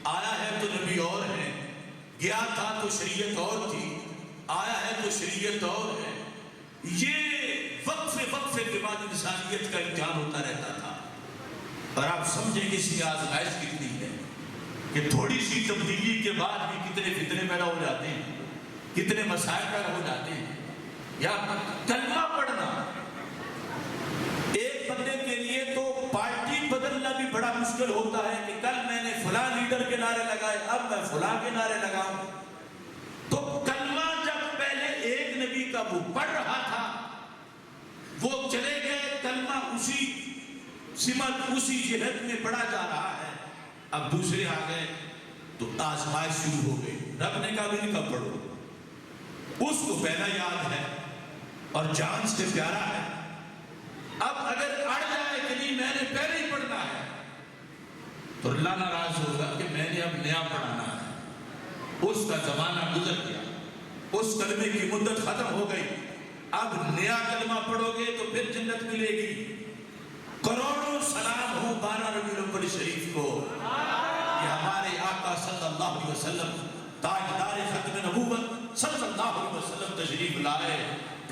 آیا ہے تو نبی اور ہے، گیا تھا تو شریعت اور تھی، آیا ہے تو شریعت اور ہے۔ یہ وقفے کے بعد انسانیت کا امتحان ہوتا رہتا تھا۔ اور آپ سمجھیں اس کی آزمائش کتنی ہے کہ تھوڑی سی تبدیلی کے بعد بھی کتنے فتنے پیدا ہو جاتے ہیں، کتنے مسائل پیدا ہو جاتے ہیں۔ یا کلمہ پڑھنا ایک بندے کے لیے تو پارٹی بدلنا بھی بڑا مشکل ہوتا ہے کہ کل میں نے فلاں لیڈر کے نعرے لگائے، اب میں فلاں کے نعرے لگاؤں۔ تو کلمہ جب پہلے ایک نبی کا وہ پڑھ رہا تھا، وہ چلے گئے، کلمہ اسی سمت اسی جہت میں پڑھا جا رہا ہے، اب دوسرے آ گئے تو آزمائش شروع ہو گئی۔ رب نے کہا بھی نہیں کب پڑھو، اس کو پہلا یاد ہے اور جان سے پیارا ہے۔ اب اگر اڑ جائے کہ نہیں میں نے پہلے ہی پڑھنا ہے تو اللہ ناراض ہوگا کہ میں نے اب نیا پڑھانا ہے۔ اس کا زمانہ گزر گیا، اس کلمے کی مدت ختم ہو گئی، اب نیا کلمہ پڑھو گے تو پھر جنت ملے گی۔ کروڑوں سلام ہو 12 ربیع الاول شریف کو، یہ ہمارے آقا صلی اللہ علیہ وسلم تاجدار ختم نبوت صلی اللہ علیہ وسلم تشریف لائے۔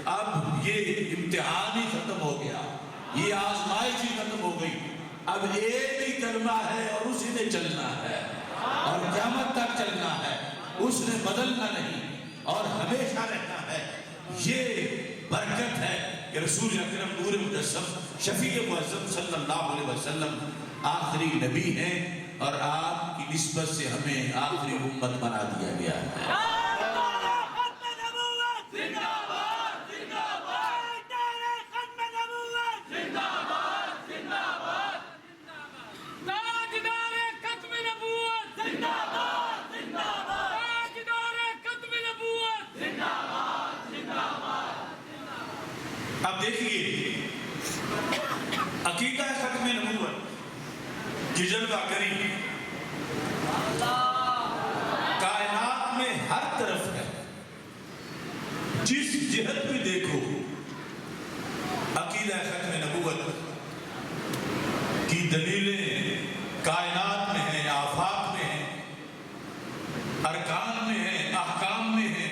اب یہ امتحان ہی ختم ہو گیا، یہ آزمائش ہی ختم ہو گئی۔ اب ایک ہی کلمہ ہے اور اسی نے چلنا ہے اور قیامت تک چلنا ہے، اس نے بدلنا نہیں اور ہمیشہ رہنا ہے۔ یہ برکت ہے کہ رسول اکرم نور مجسم شفیع معظم صلی اللہ علیہ وسلم آخری نبی ہیں، اور آپ کی نسبت سے ہمیں آخری امت بنا دیا گیا ہے۔ اب دیکھیے عقیدہ ختم نبوت کی جلوہ گری کائنات میں ہر طرف ہے، جس جہت بھی دیکھو عقیدہ ختم نبوت کی دلیلیں کائنات میں ہیں، آفاق میں ہیں، ارکان میں ہیں، احکام میں ہیں،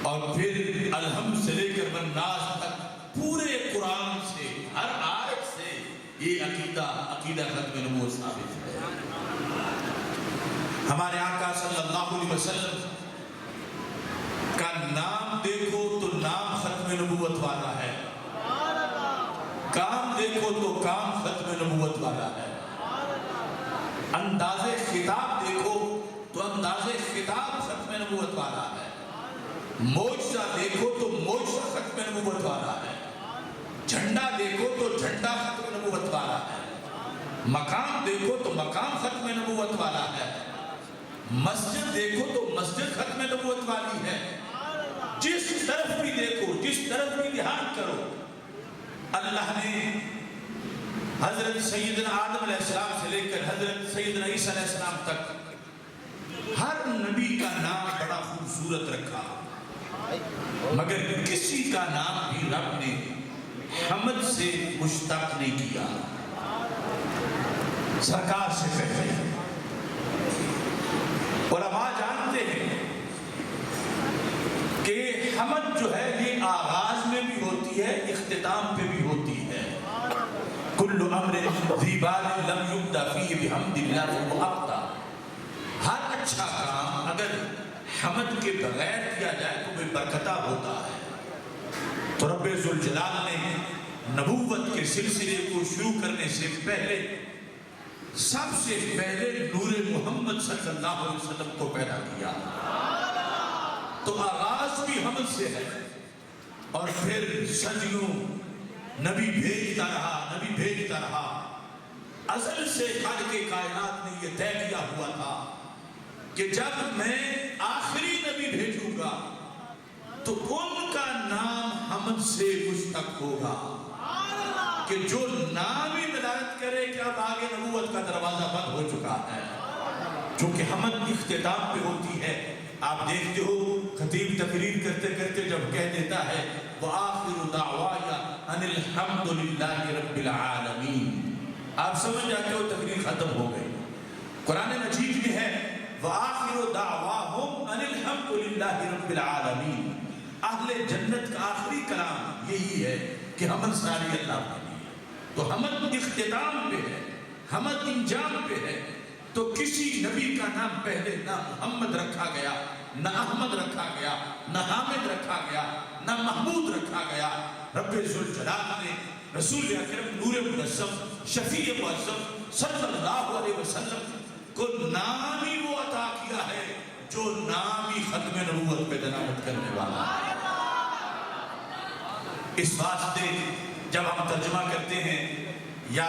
اور پھر الحمد سے لے کر والناس تک پورے قرآن سے ہر آیت سے یہ عقیدہ ختم نبوت ثابت ہے۔ ہمارے آقا صلی اللہ علیہ وسلم کا نام دیکھو تو نام ختم نبوت والا ہے، کام دیکھو تو کام ختم نبوت والا ہے، انداز خطاب دیکھو تو انداز خطاب ختم نبوت والا ہے، معجزہ دیکھو تو معجزہ ختم نبوت والا ہے، جھنڈا دیکھو تو جھنڈا ختم نبوت والا ہے، مقام دیکھو تو مقام ختم نبوت والا ہے، مسجد دیکھو تو مسجد ختم نبوت والی ہے۔ جس طرف بھی دیکھو، جس طرف بھی دھیان کرو، اللہ نے حضرت سیدنا آدم علیہ السلام سے لے کر حضرت سیدنا عیسیٰ علیہ السلام تک ہر نبی کا نام بڑا خوبصورت رکھا، مگر کسی کا نام بھی رب نے حمد سے مشتق نہیں کیا۔ سرکار سے پہلے علماء جانتے ہیں کہ حمد جو ہے یہ آغاز میں بھی ہوتی ہے، اختتام پہ بھی ہوتی ہے۔ کل امر ذی بال لم یبدا فیہ بحمد اللہ فہو ابتر۔ ہر اچھا کام اگر حمد کے بغیر کیا جائے تو بے برکتہ ہوتا ہے۔ تو رب ذوالجلال نے نبوت کے سلسلے کو شروع کرنے سے پہلے سب سے پہلے نور محمد صلی اللہ علیہ وسلم کو پیدا کیا، تو آغاز بھی حمد سے ہے، اور پھر صدیوں نبی بھیجتا رہا۔ ازل سے خالق کائنات نے یہ طے کیا ہوا تھا کہ جب میں آخری نبی بھیجوں گا تو ان کا نام حمد سے مشتق ہوگا، کہ جو نام ہی دلالت کرے کہ اب آگے نبوت کا دروازہ بند ہو چکا ہے، چونکہ حمد اختتام پہ ہوتی ہے۔ آپ دیکھتے ہو خطیب تقریر کرتے کرتے جب کہہ دیتا ہے وَآخِرُ دَعْوَايَا أَنِ الْحَمْدُ لِلَّهِ رَبِّ الْعَالَمِينَ، آپ سمجھ جاتے ہو تقریر ختم ہو گئی۔ قرآن مجید میں ہے وَآخِرُ دَعْوَاهُمْ أَنِ الْحَمْدُ لِلَّهِ رَبِّ الْعَالَمِينَ، اہل جنت کا آخری کلام یہی ہے کہ حمد ساری اللہ کے لیے۔ تو حمد اختتام پہ ہے، حمد انجام پہ ہے، تو کسی نبی کا نام پہلے نہ محمد رکھا گیا، نہ احمد رکھا گیا، نہ حامد رکھا گیا، نہ محمود رکھا گیا۔ رب ذوالجلال نے رسول اکرم نور مجسم شفیع معظم صلی اللہ علیہ وسلم کو نام ہی وہ عطا کیا ہے جو نام ہی ختم نبوت پہ دلالت کرنے والا ہے۔ اس واسطے جب ہم ترجمہ کرتے ہیں یا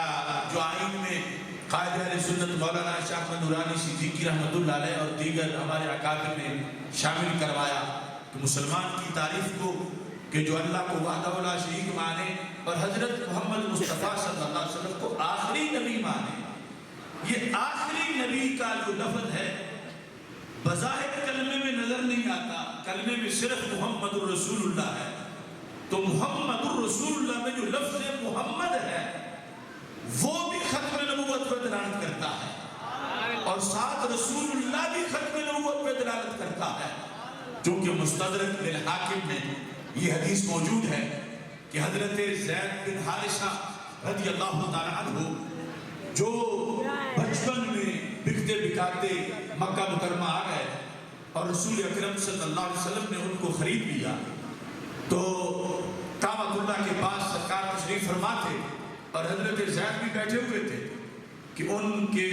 جو آئین میں قائد اہل سنت مولانا شاہ احمد نورانی صدیقی رحمۃ اللہ علیہ اور دیگر ہمارے اکابر نے شامل کروایا کہ مسلمان کی تعریف کو کہ جو اللہ کو وحدہ لا شریک مانے اور حضرت محمد مصطفیٰ صلی اللہ علیہ وسلم کو آخری نبی مانے، یہ آخری نبی کا جو لفظ ہے بظاہر کلمے میں نظر نہیں آتا، کلمے میں صرف محمد الرسول اللہ ہے، تو محمد الرسول اللہ میں جو لفظ محمد ہے وہ بھی ختم نبوت پہ دلالت کرتا ہے، اور ساتھ رسول اللہ بھی ختم نبوت پہ دلالت کرتا ہے، چونکہ مستدرک للحاکم میں یہ حدیث موجود ہے کہ حضرت زید بن حارثہ رضی اللہ تعالیٰ عنہ جو بچپن میں بکتے بکاتے مکہ مکرمہ آ گئے اور رسول اکرم صلی اللہ علیہ وسلم نے ان کو خرید لیا، تو کعبۃ اللہ کے پاس سرکار تشریف فرما تھے اور حضرت زید بھی بیٹھے ہوئے تھے کہ ان کے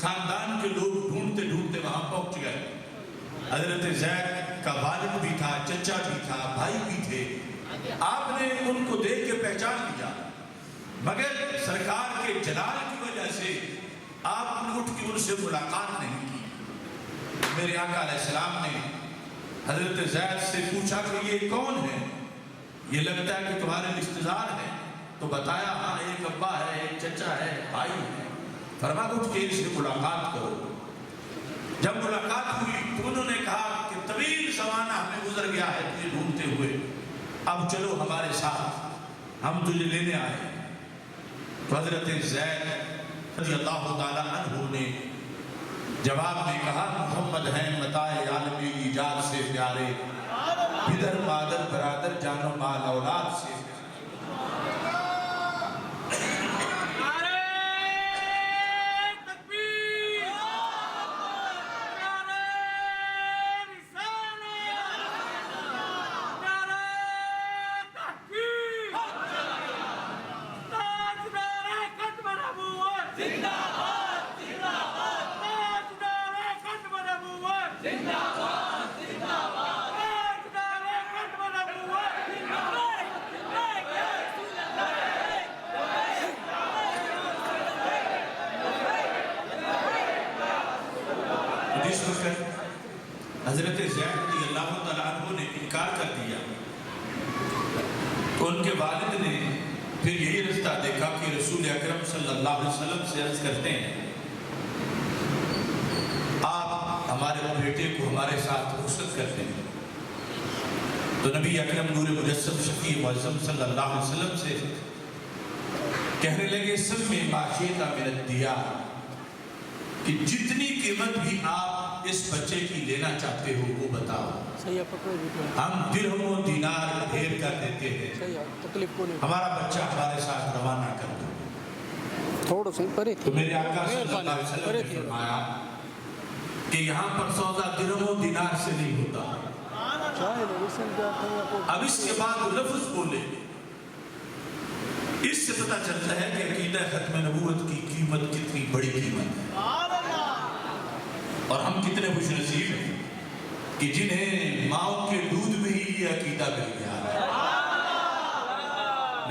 خاندان کے لوگ ڈھونڈتے ڈھونڈتے وہاں پہنچ گئے۔ حضرت زید کا والد بھی تھا، چچا بھی تھا، بھائی بھی تھے، آپ نے ان کو دیکھ کے پہچان لیا، مگر سرکار کے جلال کی وجہ سے آپ نے اٹھ کے ان سے ملاقات نہیں کی۔ میرے آقا علیہ السلام نے حضرت زید سے پوچھا کہ یہ کون ہے؟ یہ لگتا ہے کہ تمہارے رشتہ دار ہیں، تو بتایا ہاں ایک ابا ہے، ایک چچا ہے، بھائی ہے۔ فرمایا اٹھ کے ان سے ملاقات کرو۔ جب ملاقات ہوئی تو انہوں نے کہا کہ طویل زمانہ ہمیں گزر گیا ہے تجھے ڈھونڈتے ہوئے، اب چلو ہمارے ساتھ، ہم تجھے لینے آئے۔ تو حضرت زید رضی اللہ تعالیٰ عنہ نے جواب میں کہا محمد ہیں متاع عالمی ایجاد سے پیارے، پدر مادر برادر جان و مال اولاد سے حضرت زید رضی اللہ تعالیٰ عنہ نے انکار کر دیا تو ان کے والد نے پھر یہی رستہ دیکھا کہ رسول اکرم صلی اللہ علیہ وسلم سے عرض کرتے ہیں آپ ہمارے بیٹے کو ہمارے ساتھ رخصت کرتے ہیں۔ تو نبی اکرم نور مجسم شفیع معظم صلی اللہ علیہ وسلم سے کہنے لگے سب میں معاشیتا من الدیا، کہ جتنی قیمت بھی آپ اس بچے کی لینا چاہتے ہو وہ بتاؤ، ہم درہم و دینار ڈھیر کر دیتے ہیں، ہمارا بچہ ہمارے ساتھ روانہ کر دو۔ تھوڑا سا پرے تو میرے آقا صلی اللہ علیہ وسلم نے فرمایا کہ یہاں پر سودا درہم و دینار سے نہیں ہوتا۔ اب اس کے بعد لفظ بولے، اس سے پتہ چلتا ہے کہ عقیدہ ختم نبوت کی قیمت کتنی بڑی قیمت ہے، اور ہم کتنے خوش نصیب ہیں کہ جنہیں ماؤں کے دودھ میں ہی یہ عقیدہ مل گیا ہے۔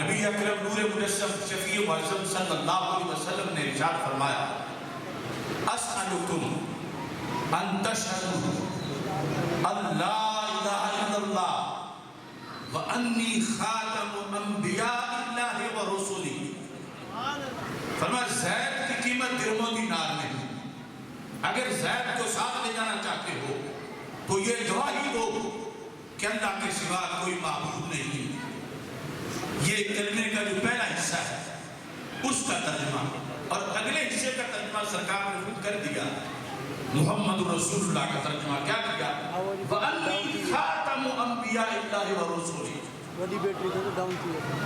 نبی اکرم نور مجسم شفیع معظم صلی اللہ علیہ وسلم نے ارشاد فرمایا اسألکم ان تشہدوا ان لا الہ الا اللہ وانی خاتم انبیاء اللہ ورسولہ۔ فرمایا زید کی قیمت درہم و دینار میں، اگر زید کو ساتھ لے جانا چاہتے ہو تو یہ گواہی دو کہ اللہ کے سوا کوئی معبود نہیں۔ یہ کلمے کا جو پہلا حصہ ہے اس کا ترجمہ، اور اگلے حصے کا ترجمہ سرکار نے خود کر دیا، محمد رسول اللہ کا ترجمہ کیا کیا؟ وَأَنِّي خَاتَمُ أَنْبِيَاءِ اللَّهِ وَرُسُولِهِ۔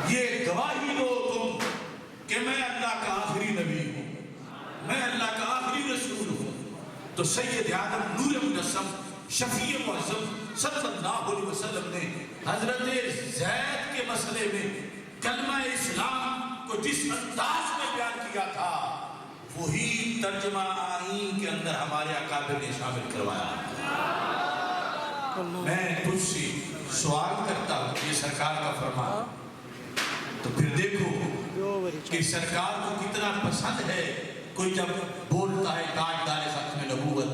یہ گواہی دو تم کہ میں اللہ کا آخری نبی ہوں، میں اللہ کا آخری رسول ہوں۔ تو سید آدم نور مجسم شفیع معظم صلی اللہ علیہ وسلم نے حضرت زید کے مسئلے میں کلمہ اسلام کو جس انداز میں بیان کیا تھا وہی ترجمہ آئین کے اندر ہمارے اکابر نے شامل کروایا۔ میں تجھ سے سوال کرتا ہوں، یہ سرکار کا فرمان، تو پھر دیکھو کہ سرکار کو کتنا پسند ہے کوئی جب بولتا ہے تاجدار ختم نبوت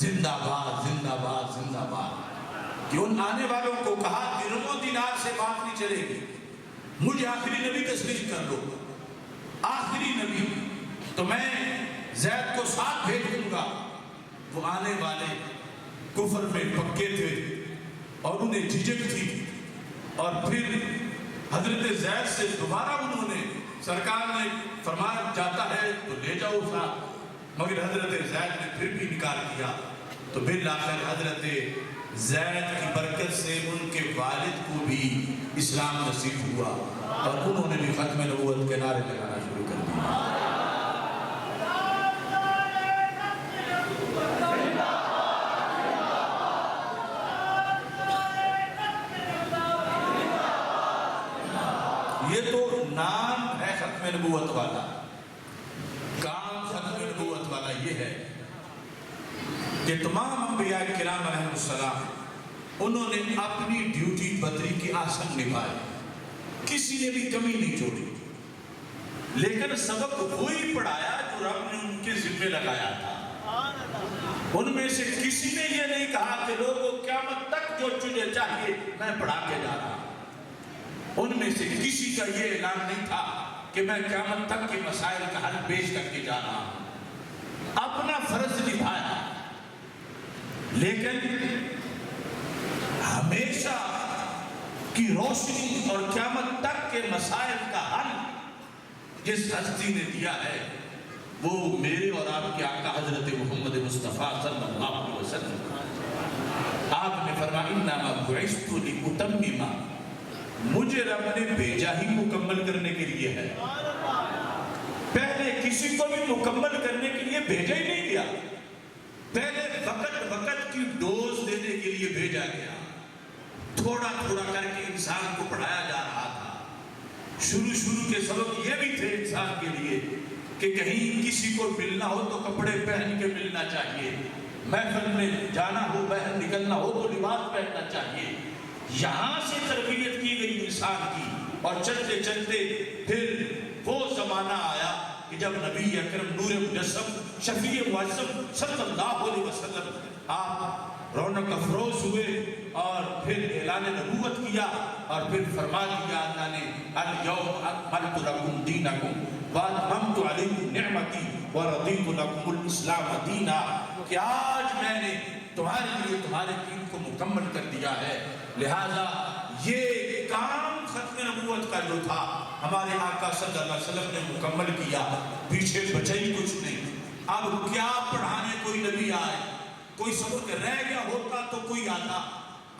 زندہ باد زندہ باد زندہ باد، کہ ان آنے والوں کو کہا درہم و دینار سے بات نہیں چلے گی، مجھے آخری نبی تسلیم کر لو، آخری نبی، تو میں زید کو ساتھ بھیج دوں گا۔ وہ آنے والے کفر میں پکے تھے اور انہیں جھجک تھی، اور پھر حضرت زید سے دوبارہ انہوں نے، سرکار نے فرمایا جاتا ہے تو لے جاؤ ساتھ، مگر حضرت زید نے پھر بھی انکار کیا۔ تو بالآخر حضرت زید کی برکت سے ان کے والد کو بھی اسلام نصیب ہوا اور انہوں نے بھی ختم نبوت کے نعرے لگانا شروع کر دیا۔ یہ تو نام ہے ختم نبوت والا، کام ختم نبوت والا یہ ہے کہ تمام انبیاء کرام علیہ السلام انہوں نے اپنی ڈیوٹی بدری کی آسن نبھائی، کسی نے بھی کمی نہیں چھوڑی، لیکن سبق وہی پڑھایا جو رب نے ان کے ذمہ لگایا تھا۔ ان میں سے کسی نے یہ نہیں کہا کہ لوگوں قیامت تک جو تجھے چاہیے میں پڑھا کے جا رہا ہوں، ان میں سے کسی کا یہ اعلان نہیں تھا کہ میں قیامت تک کے مسائل کا حل پیش کر کے جا رہا ہوں. اپنا فرض نبھایا، لیکن ہمیشہ کی روشنی اور قیامت تک کے مسائل کا حل جس ہستی نے دیا ہے وہ میرے اور آپ کے آقا حضرت محمد مصطفیٰ صلی اللہ علیہ وسلم. آپ نے فرمایا انما بعثت لاتمم، مجھے رب نے بھیجا ہی مکمل کرنے کے لیے ہے. پہلے کسی کو بھی مکمل کرنے کے لیے بھیجا ہی نہیں گیا، پہلے وقت کی ڈوز دینے کے لیے بھیجا گیا. تھوڑا تھوڑا کر کے انسان کو پڑھایا جا رہا تھا. شروع کے سبب یہ بھی تھے انسان کے لیے کہ کہیں کسی کو ملنا ہو تو کپڑے پہن کے ملنا چاہیے، محفل میں جانا ہو باہر نکلنا ہو تو لباس پہننا چاہیے. یہاں سے تربیت کی گئی انسان کی، اور چلتے چلتے پھر وہ زمانہ آیا کہ جب نبی اکرم نور مجسم شفیع معظم صلی اللہ علیہ وسلم آپ رونق افروز ہوئے اور پھر اعلان نبوت کیا، اور پھر فرما دیا اللہ نے الیوم اکملت لکم دینکم واتممت علیکم نعمتی ورضیت لکم الاسلام دینا، کہ آج میں نے تمہارے لیے تمہارے دین کو مکمل کر دیا ہے. لہذا یہ کام ختم نبوت کا جو تھا ہمارے آقا صلی اللہ علیہ وسلم نے مکمل کیا، پیچھے بچے ہی کچھ نہیں. اب کیا پڑھانے کوئی نبی آئے، کوئی سبق رہ گیا ہوتا تو کوئی آتا،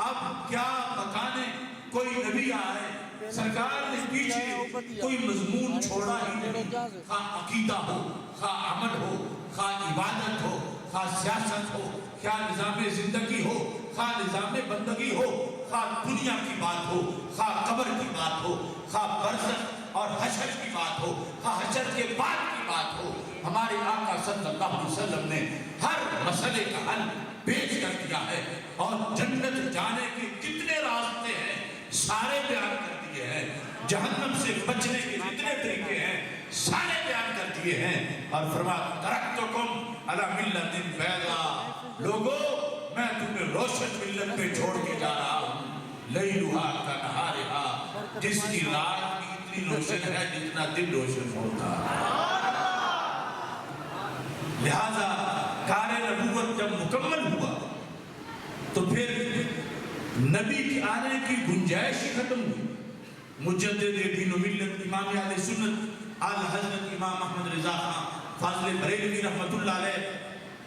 اب کیا بتانے کوئی نبی آئے. سرکار نے پیچھے کوئی مضمون چھوڑا ہی نہیں، خواہ عقیدہ ہو، خواہ عمل ہو، خواہ عبادت ہو، خواہ سیاست ہو، خواہ نظام زندگی ہو، خواہ نظام بندگی ہو، خواہ دنیا کی بات ہو، خواہ قبر کی بات ہو، خواہ برزخ اور حشر کی بات ہو، خواہ حشر کے بعد کی بات ہو. ہمارے آقا صلی اللہ علیہ وسلم نے ہر مسئلے کا حل پیش کر دیا ہے، اور جنت جانے کے کتنے راستے ہیں سارے بیان کر دیے ہیں، جہنم سے بچنے کے جتنے طریقے ہیں سارے بیان کر دیے ہیں. اور فرمایا ترکتکم علی ملت بیضاء، لوگو میں تمہیں روشن ملت پہ چھوڑ کے جا رہا ہوں، لیلھا کنہارھا، جس کی رات بھی اتنی روشن ہے جتنا دن روشن ہوتا ہے. لہذا کار نبوت جب مکمل ہوا تو پھر نبی کے آنے کی گنجائش ہی ختم ہوئی. مجدد دین و ملت امام اہل سنت اعلی حضرت امام احمد رضا خان فاضل بریلوی رحمت اللہ علیہ،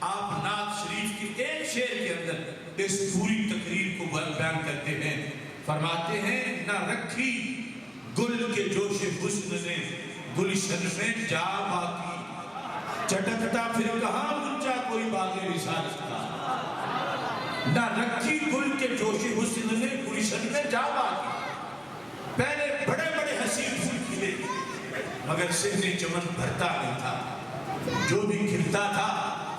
آپ نعت شریف کی ایک شعر کے اندر اس پوری تقریر کو بیان کرتے ہیں. فرماتے ہیں نہ رکھی گل کے جوش حسن نے گلشن میں جا باقی، چٹکتا پھر کہاں گنجا کوئی باغ رسالت کا. نہ رکھی گل کے جوش حسن نے گلشن میں جا باقی، پہلے بڑے بڑے حسین پھول کھلے مگر صحن چمن بھرتا نہیں تھا. جو بھی کھلتا تھا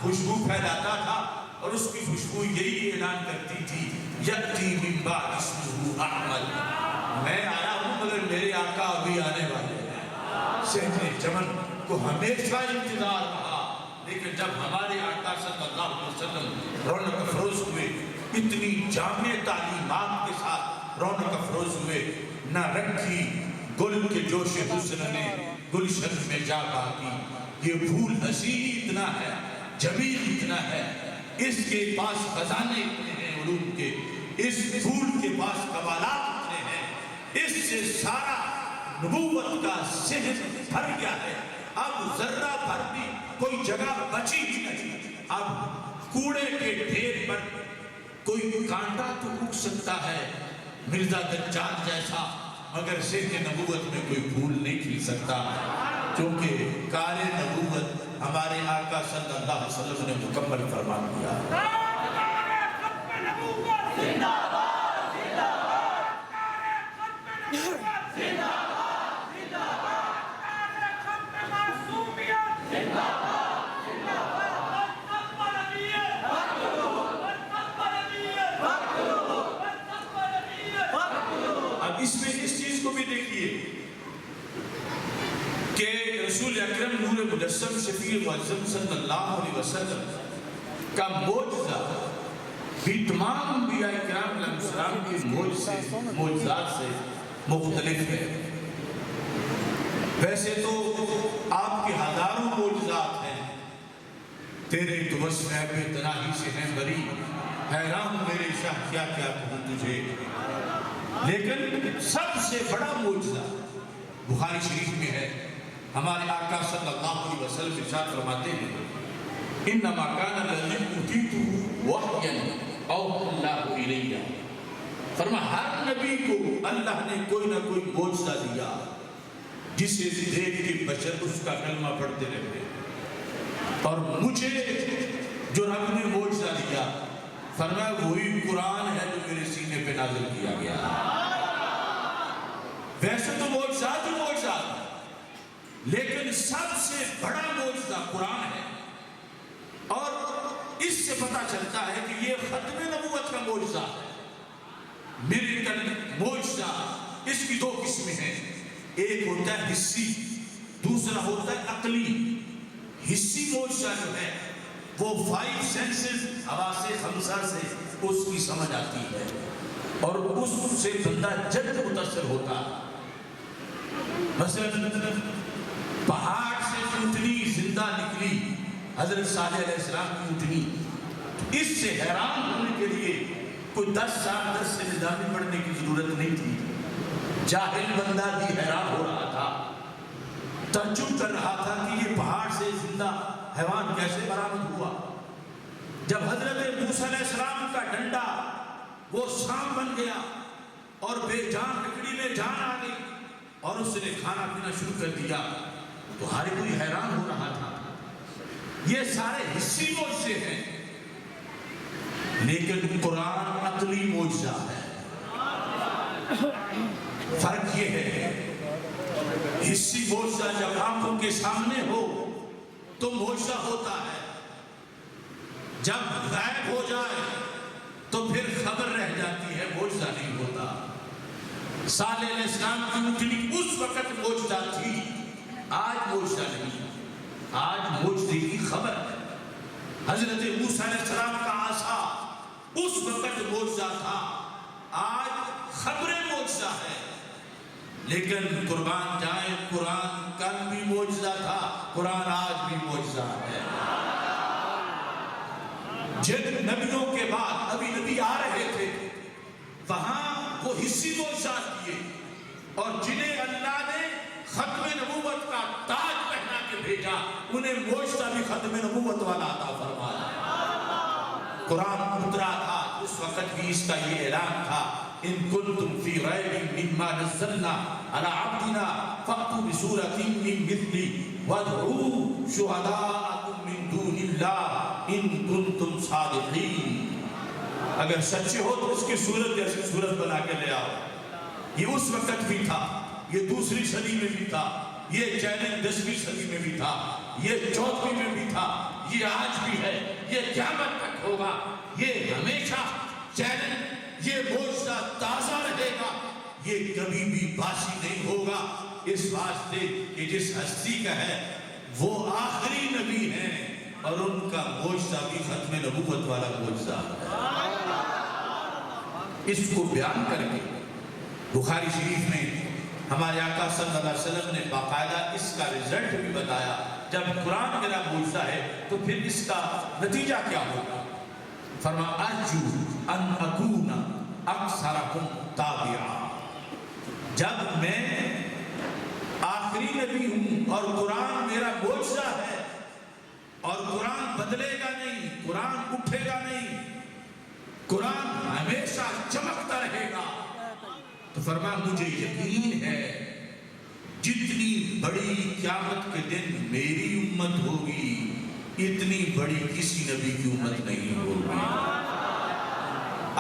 خوشبو پھیلاتا تھا، اور اس کی خوشبو یہی اعلان کرتی تھی یأتی من بعد اسمہ احمد، میں آیا ہوں مگر میرے آقا ابھی آنے والے ہیں. صحن چمن کو ہمیشہ انتظار رہا، لیکن جب ہمارے آقا صلی اللہ علیہ وسلم رونق افروز ہوئے، اتنی جامع تعلیمات کے ساتھ رونق افروز ہوئے، نہ رکھی گل کے جوش حسن نے گلشن میں جا باقی. یہ پھول حسین اتنا ہے، جمیل اتنا ہے، اس کے پاس خزانے اتنے ہیں علوم کے، اس پھول کے پاس کمالات اتنے ہیں، اس سے سارا نبوت کا صحن بھر گیا ہے. اب ذرہ بھر بھی کوئی جگہ بچی ہی نہیں. اب کوڑے کے ڈھیر پر کوئی کانٹا تو اگ سکتا ہے مرزا دجال جیسا، مگر صحن نبوت میں کوئی پھول نہیں کھل سکتا، کیونکہ کار نبوت ہمارے آقا صلی اللہ علیہ وسلم نے مکمل فرما دیا. اب اس میں اس چیز کو بھی دیکھیے کہ رسول اکرم نور مجسم شفیع معظم صلی اللہ علیہ وسلم کا معجزہ بھی تمام انبیاء کرام علیہ السلام کے معجزات سے مختلف ہے۔ ویسے تو آپ کے ہزاروں معجزات ہیں، تیرے تو وصف بے تناہی سے ہیں بری، حیران میرے شاہ کیا کیا کہوں تجھے۔ لیکن سب سے بڑا معجزہ بخاری شریف میں ہے، ہمارے آقا صلی اللہ علیہ وسلم ارشاد فرماتے ہیں انما کان الذی اوتیتہ وحیا اوحی اللہ الی، فرما ہر نبی کو اللہ نے کوئی نہ کوئی معجزہ دیا جسے دیکھ کے بشر اس کا کلمہ پڑھتے رہتے، اور مجھے جو رب نے معجزہ دیا فرمایا وہی قرآن ہے جو میرے سینے پہ نازل کیا گیا۔ ویسے تو معجزات ہی معجزات ہیں، لیکن سب سے بڑا معجزہ قرآن ہے، اور اس سے پتہ چلتا ہے کہ یہ ختم نبوت کا معجزہ ہے۔ میریکل معجزہ اس کی دو قسمیں ہیں، ایک ہوتا ہے حسی، دوسرا ہوتا ہے عقلی۔ حسی معجزہ جو ہے وہ 5 سینسز، حواس خمسہ سے اس کی سمجھ آتی ہے اور اس سے بندہ جلد متاثر ہوتا ہے۔ مثلا پہاڑ سے اونٹنی زندہ نکلی، حضرت صالح علیہ السلام کی اونٹنی، اس سے حیران ہونے کے لیے کوئی 10 سال 10 سے نظامی پڑھنے کی ضرورت نہیں تھی، جاہل بندہ بھی حیران ہو رہا تھا، تعجب کر رہا تھا کہ یہ پہاڑ سے زندہ حیوان کیسے برآمد ہوا۔ جب حضرت موسیٰ علیہ السلام کا ڈنڈا وہ سانپ بن گیا اور بے جان لکڑی میں جان آ گئی اور اس نے کھانا پینا شروع کر دیا تو ہر کوئی حیران ہو رہا تھا۔ یہ سارے حسی معجزے ہیں، لیکن قرآن عقلی معجزہ ہے۔ فرق یہ ہے حسی معجزہ جب آنکھوں کے سامنے ہو تو معجزہ ہوتا ہے، جب غائب ہو جائے تو پھر خبر رہ جاتی ہے، معجزہ نہیں ہوتا۔ صالح علیہ السلام کی اونٹنی اس وقت معجزہ تھی، آج معجزہ نہیں، آج معجزے کی خبر ہے۔ حضرت موسیٰ علیہ السلام کا عصا اس وقت معجزہ تھا، آج خبر معجزہ ہے۔ لیکن قربان جائیں، قرآن کل بھی معجزہ تھا، قرآن آج بھی معجزہ ہے۔ جن نبیوں کے بعد ابھی نبی آ رہے تھے وہاں وہ حسی معجزات کیے، اور جنہیں اللہ نے ختم نبوت کا تاج پہنا کے بھیجا انہیں معجزہ بھی ختم نبوت والا عطا فرمایا۔ قرآن اترا تھا اس وقت بھی اس کا یہ اعلان تھا ان کنتم فی ریب مما نزلنا علی عبدنا فأتوا بسورۃ من مثلہ وادعوا شہداءکم من دون اللہ ان کنتم صادقین۔ اگر سچے ہو تو اس کی صورت جیسی صورت بنا کے لے آؤ۔ یہ اس وقت بھی تھا، یہ دوسری صدی میں بھی تھا، یہ چیلنج 10ویں صدی میں بھی تھا، یہ 4ویں میں بھی تھا، یہ آج بھی ہے، یہ قیامت تک ہوگا، یہ ہمیشہ چیلنج، یہ معجزہ تازہ رہے گا، یہ کبھی بھی باسی نہیں ہوگا، اس واسطے کہ جس ہستی کا ہے وہ آخری نبی ہیں اور ان کا معجزہ بھی ختم نبوت والا معجزہ ہے۔ اس کو بیان کر کے بخاری شریف میں ہمارے آقا صلی اللہ علیہ وسلم نے باقاعدہ اس کا رزلٹ بھی بتایا، جب قرآن میرا معجزہ ہے تو پھر اس کا نتیجہ کیا ہوگا۔ فرما ارجو ان اکون اکثرکم تابعا، جب میں آخری نبی ہوں اور قرآن میرا معجزہ ہے اور قرآن بدلے گا نہیں، قرآن اٹھے گا نہیں، قرآن ہمیشہ چمکتا رہے گا، تو فرما مجھے یقین ہے جتنی بڑی قیامت کے دن میری امت ہوگی اتنی بڑی کسی نبی کی امت نہیں ہوگی۔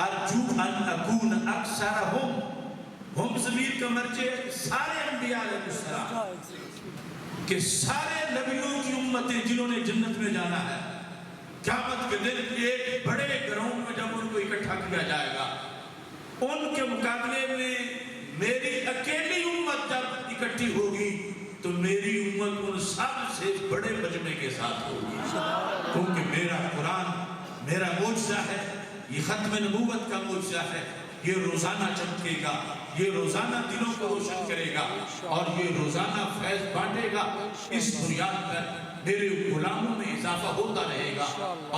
ارجو ان اکون اکثرہم، ہم ضمیر کا مرجع سارے انبیاء علیہ السلام، کہ سارے نبیوں کی امتیں جنہوں نے جنت میں جانا ہے، قیامت کے دن ایک بڑے گراؤنڈ میں جب ان کو اکٹھا کیا جائے گا، ان کے مقابلے میں میری اکیلی امت جب اکٹھی ہوگی تو میری امت ان سب سے بڑے مجمع کے ساتھ ہوگی، کیونکہ میرا قرآن میرا معجزہ ہے، یہ ختم نبوت کا معجزہ ہے، یہ روزانہ چمکے گا، یہ روزانہ دلوں کو روشن کرے گا اور یہ روزانہ فیض بانٹے گا. اس بنیاد پر میرے غلاموں میں اضافہ ہوتا رہے گا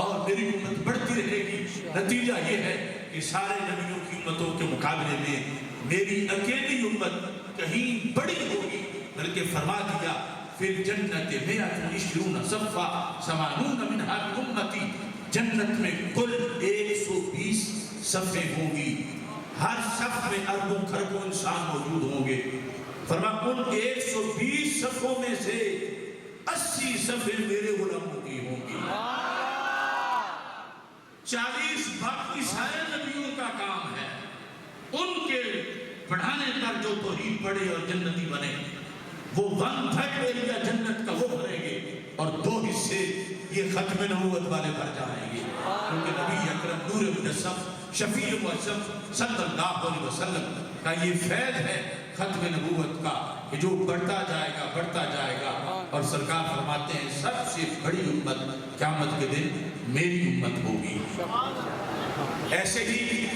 اور میری امت بڑھتی رہے گی. نتیجہ یہ ہے کہ سارے نبیوں کی امتوں کے مقابلے میں میری اکیلی امت کہیں بڑی ہوگی. بلکہ فرما دیا فی الجنت 120 صفا 80 منہا امتی. جنت میں کل 120 صفیں ہوں گی. ہر صف میں اربوں خربوں انسان موجود ہوں گے. فرمایا ان 120 صفوں میں سے 80 صفیں میرے غلاموں کی ہوں گی. 40 باقی سارے نبیوں کا کام ہے. ان کے پڑھانے پر جو توحید پڑھے اور جنتی بنے وہ 1/3 ایریا جنت کا وہ بھریں گے اور 2 حصے یہ ختم نبوت والے بھر جائیں گے. کیونکہ نبی اکرم نور مجسم شفیع معظم صلی اللہ علیہ وسلم کا یہ فیض ہے ختم نبوت کا کہ جو بڑھتا جائے گا بڑھتا جائے گا. اور سرکار فرماتے ہیں سب سے بڑی امت قیامت کے دن میری امت ہوگی. ایسے ہی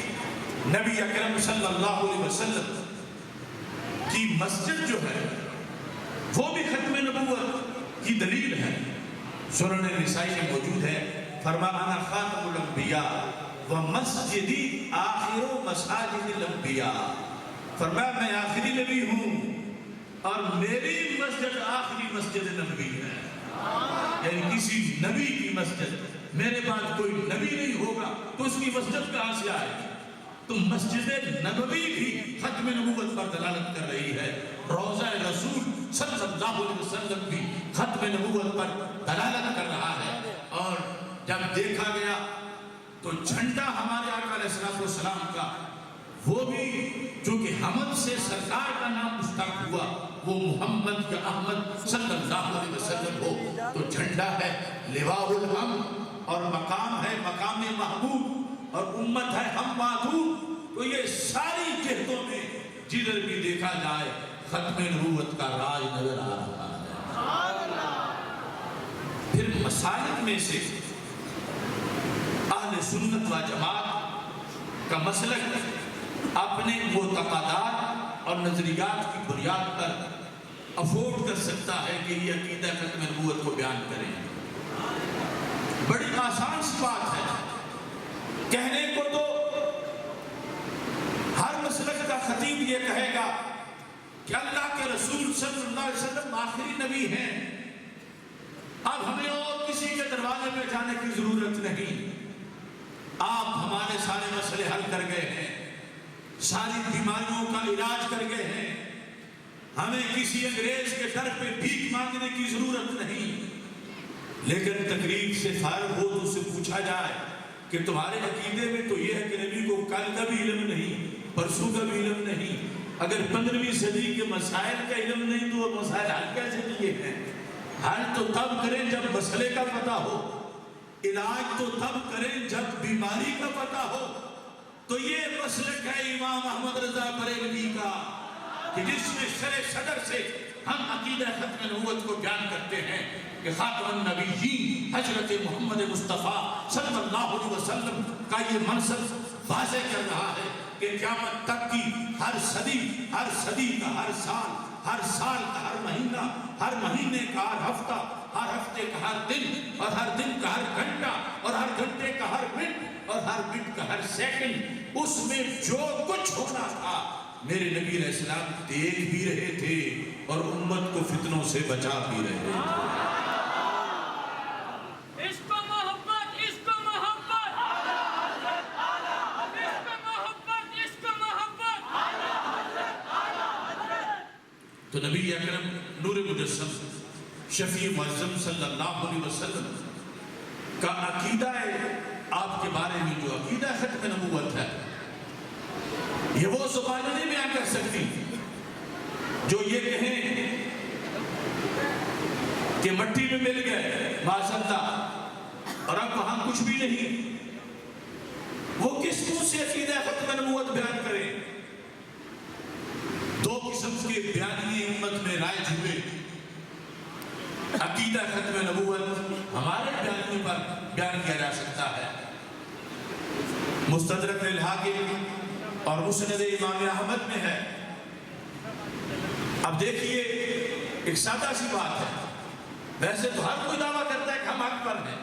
نبی اکرم صلی اللہ علیہ وسلم کی مسجد جو ہے وہ بھی ختم نبوت کی دلیل ہے. سنن نسائی میں موجود ہے. فرمایا انا خاتم الانبیاء ومسجدی آخر مساجد الانبیاء. فرمایا میں آخری نبی ہوں اور میری مسجد آخری مسجد نبی ہے. یعنی کسی نبی کی مسجد میرے بعد کوئی نبی نہیں ہوگا تو اس کی مسجد کہاں سے آئے گی؟ تو مسجد نبوی بھی ختم نبوت پر دلالت کر رہی ہے. روضہ رسول صلی اللہ علیہ وسلم بھی ختم نبوت پر دلالت کر رہا ہے. اور جب دیکھا گیا تو جھنڈا ہمارے آقا علیہ السلام کا وہ بھی جو کہ حمد سے سرکار کا نام مشتق ہوا وہ محمد یا احمد صلی اللہ علیہ وسلم ہو تو جھنڈا ہے لواء الحمد اور مقام ہے مقام محمود اور امت ہے ہم معدود. تو یہ ساری جہتوں میں جدھر بھی دیکھا جائے ختم نبوت کا راج نظر آ رہا ہے. پھر مسالک میں سے اہل سنت و جماعت کا مسلک اپنے معتقدات اور نظریات کی بنیاد پر افورڈ کر سکتا ہے کہ یہ عقیدہ ختم نبوت کو بیان کریں. بڑی آسان سی بات ہے کہنے کو. تو ہر مسلک کا خطیب یہ کہے گا کہ اللہ کے رسول صلی اللہ علیہ وسلم آخری نبی ہیں. اب ہمیں اور کسی کے دروازے میں جانے کی ضرورت نہیں. آپ ہمارے سارے مسئلے حل کر گئے ہیں, ساری بیماریوں کا علاج کر گئے ہیں. ہمیں کسی انگریز کے در پہ بھیک مانگنے کی ضرورت نہیں. لیکن تقریب سے فارغ ہو تو اس سے پوچھا جائے کہ تمہارے عقیدے میں تو یہ ہے کہ نبی کو کل کا بھی علم نہیں, پرسوں کا بھی علم نہیں. اگر 15ویں صدی کے مسائل کا علم نہیں تو وہ مسائل حل کیسے کیے ہیں؟ حل تو تب کریں جب مسئلے کا پتہ ہو, علاج تو تب کریں جب بیماری کا پتہ ہو. تو یہ مسلک ہے امام احمد رضا بریلوی کا کہ جس میں شرح صدر سے ہم عقیدہ ختم نبوت کو بیان کرتے ہیں کہ خاتم النبیین حضرت محمد مصطفیٰ صلی اللہ علیہ وسلم کا یہ منصب واضح کر رہا ہے کہ قیامت تک کی ہر صدی کا ہر سال کا ہر مہینہ, ہر مہینے کا ہر ہفتہ, ہر ہفتے کا ہر دن اور ہر دن کا ہر گھنٹہ اور ہر گھنٹے کا ہر منٹ اور ہر منٹ کا ہر سیکنڈ, اس میں جو کچھ ہونا تھا میرے نبی علیہ السلام دیکھ بھی رہے تھے اور امت کو فتنوں سے بچا بھی رہے تھے. تو نبی اکرم نور مجسم شفیع معظم صلی اللہ علیہ وسلم کا عقیدہ ہے آپ کے بارے میں جو عقیدہ ختم نبوت ہے یہ وہ زبان نہیں بیان کر سکتی جو یہ کہیں کہ مٹی میں مل گئے معاذاللہ اور اب وہاں کچھ بھی نہیں. وہ کس منہ سے عقیدہ ختم نبوت بیان کریں؟ دو قسم کے بیانیے امت میں رائج ہوئے. عقیدہ ختم نبوت ہمارے بیانیوں پر بیان کیا جا سکتا ہے. مستدرک الحاکم اور مسند امام احمد میں ہے۔ اب دیکھیے ایک سادہ سی بات ہے، ویسے تو ہر کوئی دعویٰ کرتا ہے کہ ہم حق پر ہیں۔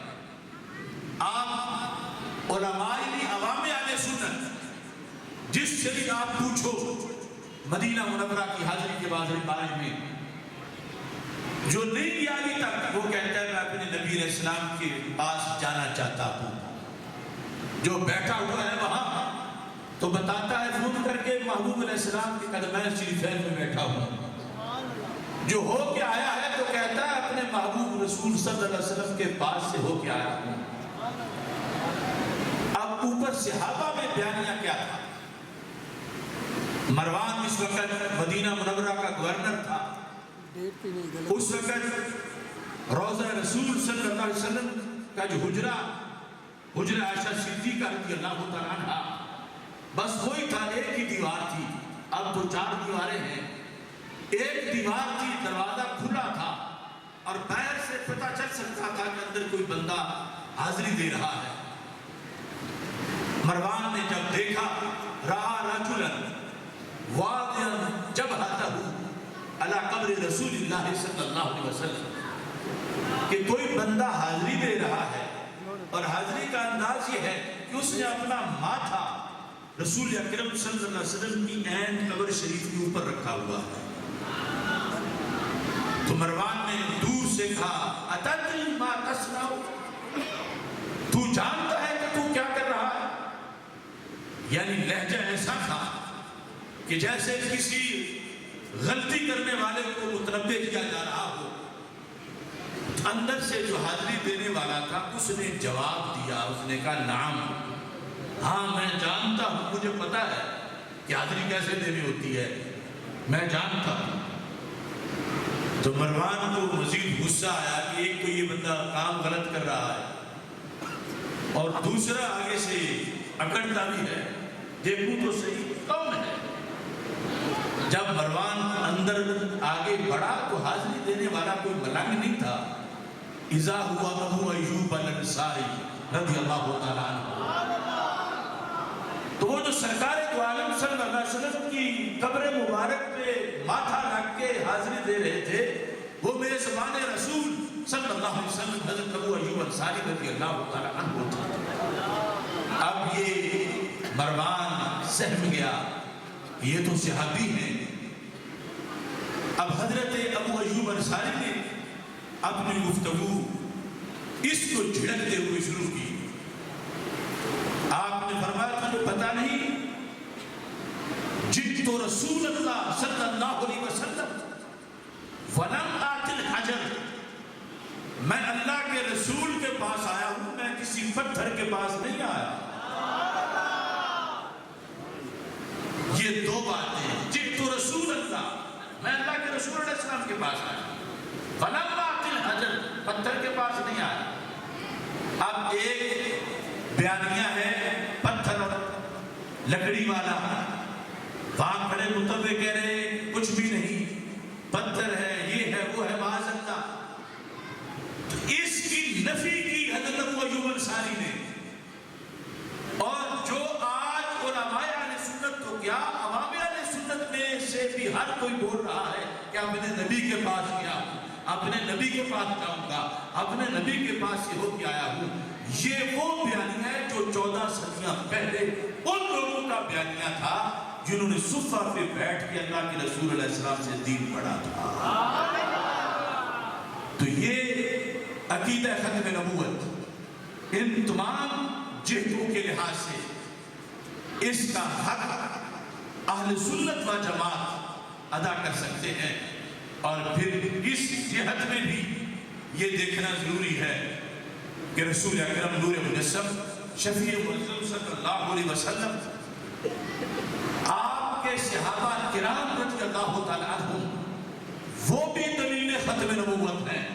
آپ علماء عوام اہل سنت جس سے بھی آپ پوچھو مدینہ منورہ کی حاضری کے بارے میں، جو نہیں گیا ابھی تک وہ کہتا ہے میں اپنے نبی علیہ السلام کے پاس جانا چاہتا ہوں۔ جو بیٹھا ہوا ہے وہاں تو بتاتا ہے فون کر کے محبوب علیہ السلام کے قدمین شریفین میں بیٹھا ہوں۔ جو ہو کے آیا ہے تو کہتا ہے اپنے محبوب رسول صلی اللہ علیہ وسلم کے پاس سے ہو کے آیا ہوں۔ اب اوپر صحابہ میں بیانیہ کیا تھا؟ مروان اس وقت مدینہ منورہ کا گورنر تھا۔ اس وقت روضہ رسول صلی اللہ علیہ وسلم کا جو حجرہ عائشہ صدیقہ رضی اللہ تعالیٰ عنہ، بس وہی تھا، ایک ہی دیوار تھی۔ اب تو 4 دیواریں ہیں، ایک دیوار تھی، دروازہ کھلا تھا اور باہر سے پتہ چل سکتا تھا کہ اندر کوئی بندہ حاضری دے رہا ہے۔ مروان نے جب دیکھا رہا رجلا واضعا جبہتہ علی قبر رسول اللہ صلی اللہ علیہ وسلم، کہ کوئی بندہ حاضری دے رہا ہے اور حاضری کا انداز یہ ہے کہ اس نے اپنا ماتھا رسول اکرم صلی اللہ علیہ وسلم کی عین قبر شریف کے اوپر رکھا ہوا ہے۔ تو مروان نے دور سے کہا اتدری ما تصنع، تو جانتا ہے کہ تو کیا کر رہا ہے؟ یعنی لہجہ ایسا تھا کہ جیسے کسی غلطی کرنے والے کو متنبہ کیا جا رہا ہو۔ اندر سے جو حاضری دینے والا تھا اس نے جواب دیا، اس نے کہا نعم، ہاں میں جانتا ہوں، مجھے پتا ہے کہ حاضری کیسے دینی ہوتی ہے، میں جانتا ہوں۔ تو مروان کو مزید غصہ آیا کہ ایک تو یہ بندہ کام غلط کر رہا ہے اور دوسرا آگے سے اکڑتا بھی ہے، دیکھوں تو صحیح کون ہے۔ جب مروان اندر آگے بڑھا تو حاضری دینے والا کوئی ملنگ نہیں تھا۔ اذا ہوا ابو ایوب الانصاری رضی اللہ تعالیٰ عنہ، تو وہ جو سرکار دو عالم صلی اللہ علیہ وسلم کی قبر مبارک پہ ماتھا رکھ کے حاضری دے رہے تھے، وہ میرے زبان رسول صلی اللہ علیہ وسلم حضرت ابو ایوب انصاری رضی اللہ تعالیٰ عنہ تھا۔ اب یہ مروان سہم گیا، یہ تو صحابی ہیں۔ اب حضرت ابو ایوب انصاری نے اپنی گفتگو اس کو جھڑکتے ہوئے شروع کی۔ آپ نے فرمایا تھا جو پتہ نہیں جئت رسول اللہ صلی اللہ علیہ وسلم ولم آت الحجر، میں اللہ کے رسول کے پاس آیا ہوں، میں کسی پتھر کے پاس نہیں آیا۔ یہ 2 باتیں، جئت رسول اللہ، میں اللہ کے رسول علیہ السلام کے پاس آیا، ولم آت الحجر، پتھر کے پاس نہیں آیا۔ اب ایک بیانیہ ہے پتھر لکڑی والا، وہاں کھڑے متوے کہہ رہے کچھ بھی نہیں، پتھر ہے، یہ ہے، وہ ہے، معاذ اللہ۔ اس کی نفی کی حضرت ابو ایوب انصاری نے، اور جو آج علماء اہل سنت کو کیا عوام اہل سنت میں سے بھی ہر کوئی بول رہا ہے کہ اپنے نبی کے پاس گیا ہوں، اپنے نبی کے پاس جاؤں گا، اپنے نبی کے پاس سے ہو کے آیا ہوں۔ یہ وہ بیانیہ ہے جو 14 صدیاں پہلے ان لوگوں کا بیانیہ تھا جنہوں نے صفہ پہ بیٹھ کے اللہ کے رسول علیہ السلام سے دین پڑھا تھا۔ تو یہ عقیدہ ختم نبوت ان تمام جہتوں کے لحاظ سے اس کا حق اہل سنت و جماعت ادا کر سکتے ہیں۔ اور پھر اس جہت میں بھی یہ دیکھنا ضروری ہے کہ رسول اکرم نور مجسم شفیع معظم صلی اللہ علیہ وسلم آپ کے صحابہ کرام رضی اللہ تعالیٰ عنہ وہ بھی دلیل ختم نبوت ہیں،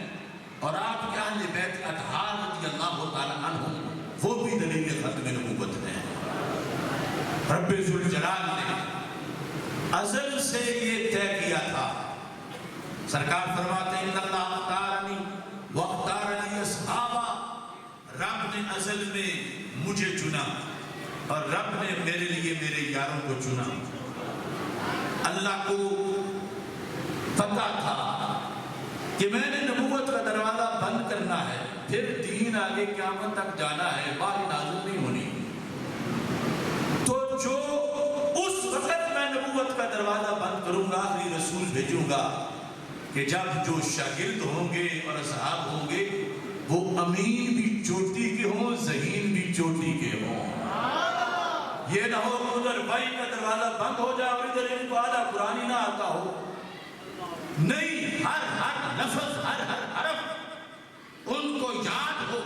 اور آپ کے اہل بیت اطہار رضی اللہ تعالیٰ عنہ وہ بھی دلیل ختم نبوت ہیں۔ رب ذوالجلال نے ازل سے یہ طے کیا تھا۔ سرکار فرماتے ہیں اللہ اختارنی واختارنی اصحابہ، رب نے ازل میں مجھے چنا اور رب نے میرے لیے میرے یاروں کو چنا. اللہ کو پتا تھا کہ میں نے نبوت کا دروازہ بند کرنا ہے، پھر دین آگے قیامت تک جانا ہے، وحی نازل نہیں ہونی. تو جو اس وقت میں نبوت کا دروازہ بند کروں گا، آخری رسول بھیجوں گا کہ جب جو شاگرد ہوں گے اور اصحاب ہوں گے وہ امین بھی چوٹی کے ہوں، ذہین بھی چوٹی کے ہوں. یہ نہ ہو کہ ادھر وحی کا دروازہ بند ہو جائے اور ادھر ان کو آدھا قرآن ہی نہ آتا ہو. نہیں، ہر لفظ، ہر حرف ان کو یاد ہو،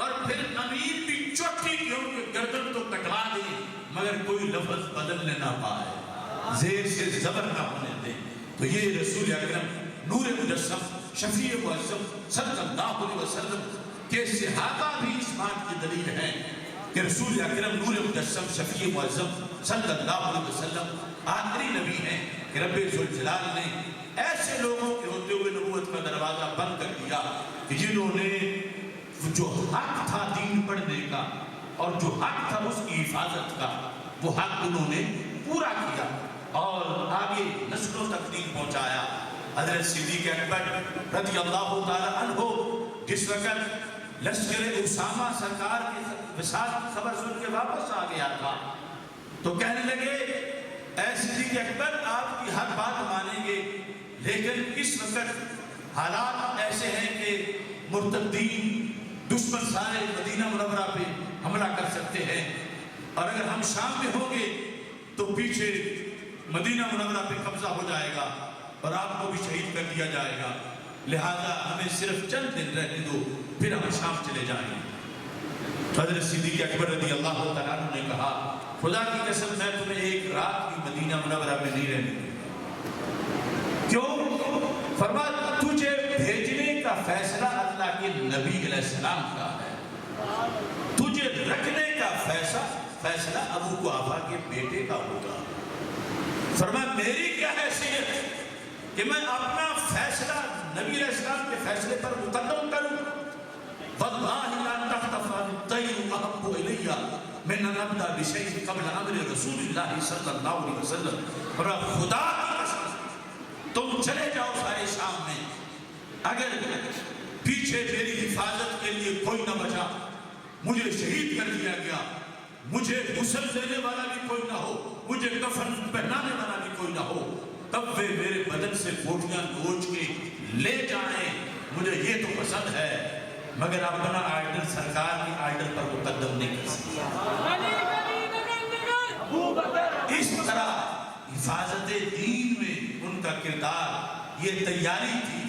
اور پھر امین بھی چوٹی کے ہوں کہ گردن تو کٹوا دیں مگر کوئی لفظ بدلنے نہ پائے، زیر سے زبر نہ ہونے دیں. تو یہ رسول اکرم نور مجسم شفیع معظم صلی اللہ علیہ وسلم کے صحابہ بھی اس بات کی دلیل ہے کہ رسول اکرم نور مجسم شفیع معظم صلی اللہ علیہ وسلم آخری نبی ہیں کہ رب ذوالجلال نے ایسے لوگوں کے ہوتے ہوئے نبوت کا دروازہ بند کر دیا کہ جنہوں نے جو حق تھا دین پڑھنے کا اور جو حق تھا اس کی حفاظت کا، وہ حق انہوں نے پورا کیا اور آگے نسلوں تک دین پہنچایا. حضرت صدیق اکبر رضی اللہ تعالی عنہ جس وقت لشکر اسامہ سرکار کی وصال کی خبر سن کے واپس آ گیا تھا تو کہنے لگے اے صدیق اکبر آپ کی ہر بات مانیں گے، لیکن اس وقت حالات ایسے ہیں کہ مرتدین دشمن سارے مدینہ منورہ پہ حملہ کر سکتے ہیں، اور اگر ہم شام میں ہوں گے تو پیچھے مدینہ منورہ پہ قبضہ ہو جائے گا اور آپ کو بھی شہید کر دیا جائے گا، لہذا ہمیں صرف چند دن رہنے دو پھر ہم شام چلے جائیں گے. حضرت صدیق اکبر رضی اللہ تعالیٰ عنہ نے کہا خدا کی قسم میں تمہیں ایک رات بھی مدینہ منورہ میں نہیں رہنے دوں. کیوں؟ فرمایا تجھے بھیجنے کا فیصلہ اللہ کے نبی علیہ السلام کا ہے، تجھے رکھنے کا فیصلہ ابو قحافہ کے بیٹے کا ہوگا. فرمایا میری کیا حیثیت کہ میں اپنا فیصلہ نبی علیہ السلام کے فیصلے پر مقدم کروں. واللہ لا تخطف الطیر احب الی من ان ابدا بشیء قبل امر رسول اللہ صلی اللہ علیہ وسلم. اور خدا کی قسم تم چلے جاؤ سارے شام میں، اگر پیچھے میری حفاظت کے لیے کوئی نہ بچا، مجھے شہید کر دیا گیا، مجھے غسل دینے والا بھی کوئی نہ ہو، مجھے کفن پہنانے والا بھی کوئی نہ ہو، تب وہ میرے بدن سے بوٹیاں نوچ کے لے جائیں، مجھے یہ تو پسند ہے، مگر اپنا آئیڈل سرکار کی آئیڈل پر مقدم نہیں کر سکتا. اس طرح حفاظت دین میں ان کا کردار، یہ تیاری تھی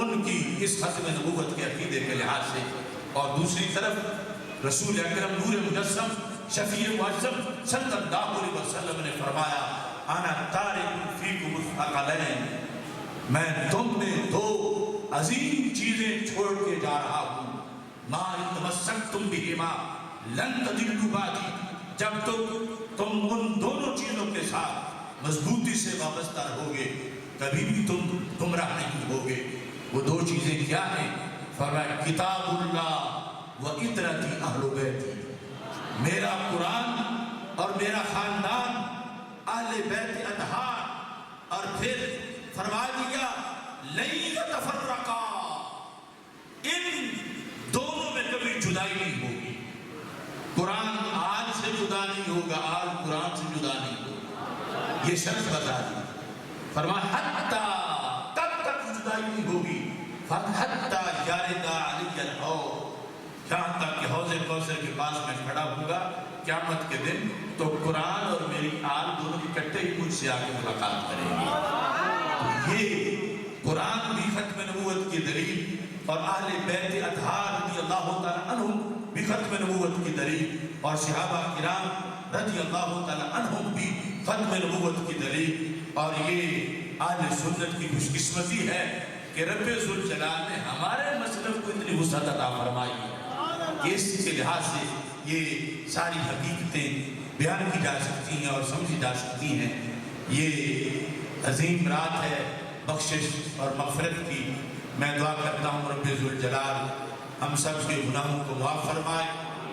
ان کی اس ختم نبوت کے عقیدے کے لحاظ سے. اور دوسری طرف رسول اکرم نور مجسم شفیع معظم صلی اللہ علیہ وسلم نے فرمایا انا تارک فیکم الثقلین، میں تم میں دو عظیم چیزیں چھوڑ کے جا رہا ہوں، ما ان تمسکتم بہما لن تضلوا بعدی، جب تم ان دونوں چیزوں کے ساتھ مضبوطی سے وابستہ رہو گے کبھی بھی تم گمراہ نہیں ہوگے. وہ دو چیزیں کیا ہیں؟ فرمایا کتاب اللہ و اطرتی اہل بیتی، میرا قرآن اور میرا خاندان اہل بیت اطہار، اور پھر فرما دیا لن یتفرقا، ان دونوں میں کبھی جدائی نہیں ہوگی. قرآن آج سے جدا نہیں ہوگا، آج قرآن سے جدا نہیں ہوگا، یہ شرط بتا دی. فرمایا حتیٰ تب تک جدائی نہیں ہوگی، حتیٰ یاردا علی الحوض، جہاں تک کہ حوض کوثر کے پاس میں کھڑا ہوگا قیامت کے دن تو قرآن اور میری آل دونوں اکٹھے ہی مجھ سے آ کے ملاقات کریں گے. یہ قرآن بھی ختم نبوت کی دلیل اور اہل بیت اطہار رضی اللہ تعالیٰ عنہم بھی ختم نبوت کی دلیل اور صحابہ کرام رضی اللہ تعالیٰ عنہم بھی ختم نبوت کی دلیل. اور یہ اہل سنت کی خوش قسمتی ہے کہ رب ذوالجلال نے ہمارے مسلک کو اتنی وسعت عطا فرمائی ہے کہ اس کے لحاظ سے یہ ساری حقیقتیں بیان کی جا سکتی ہیں اور سمجھی جا سکتی ہیں. یہ عظیم رات ہے بخشش اور مغفرت کی. میں دعا کرتا ہوں رب ذوالجلال ہم سب کے گناہوں کو معاف فرمائے،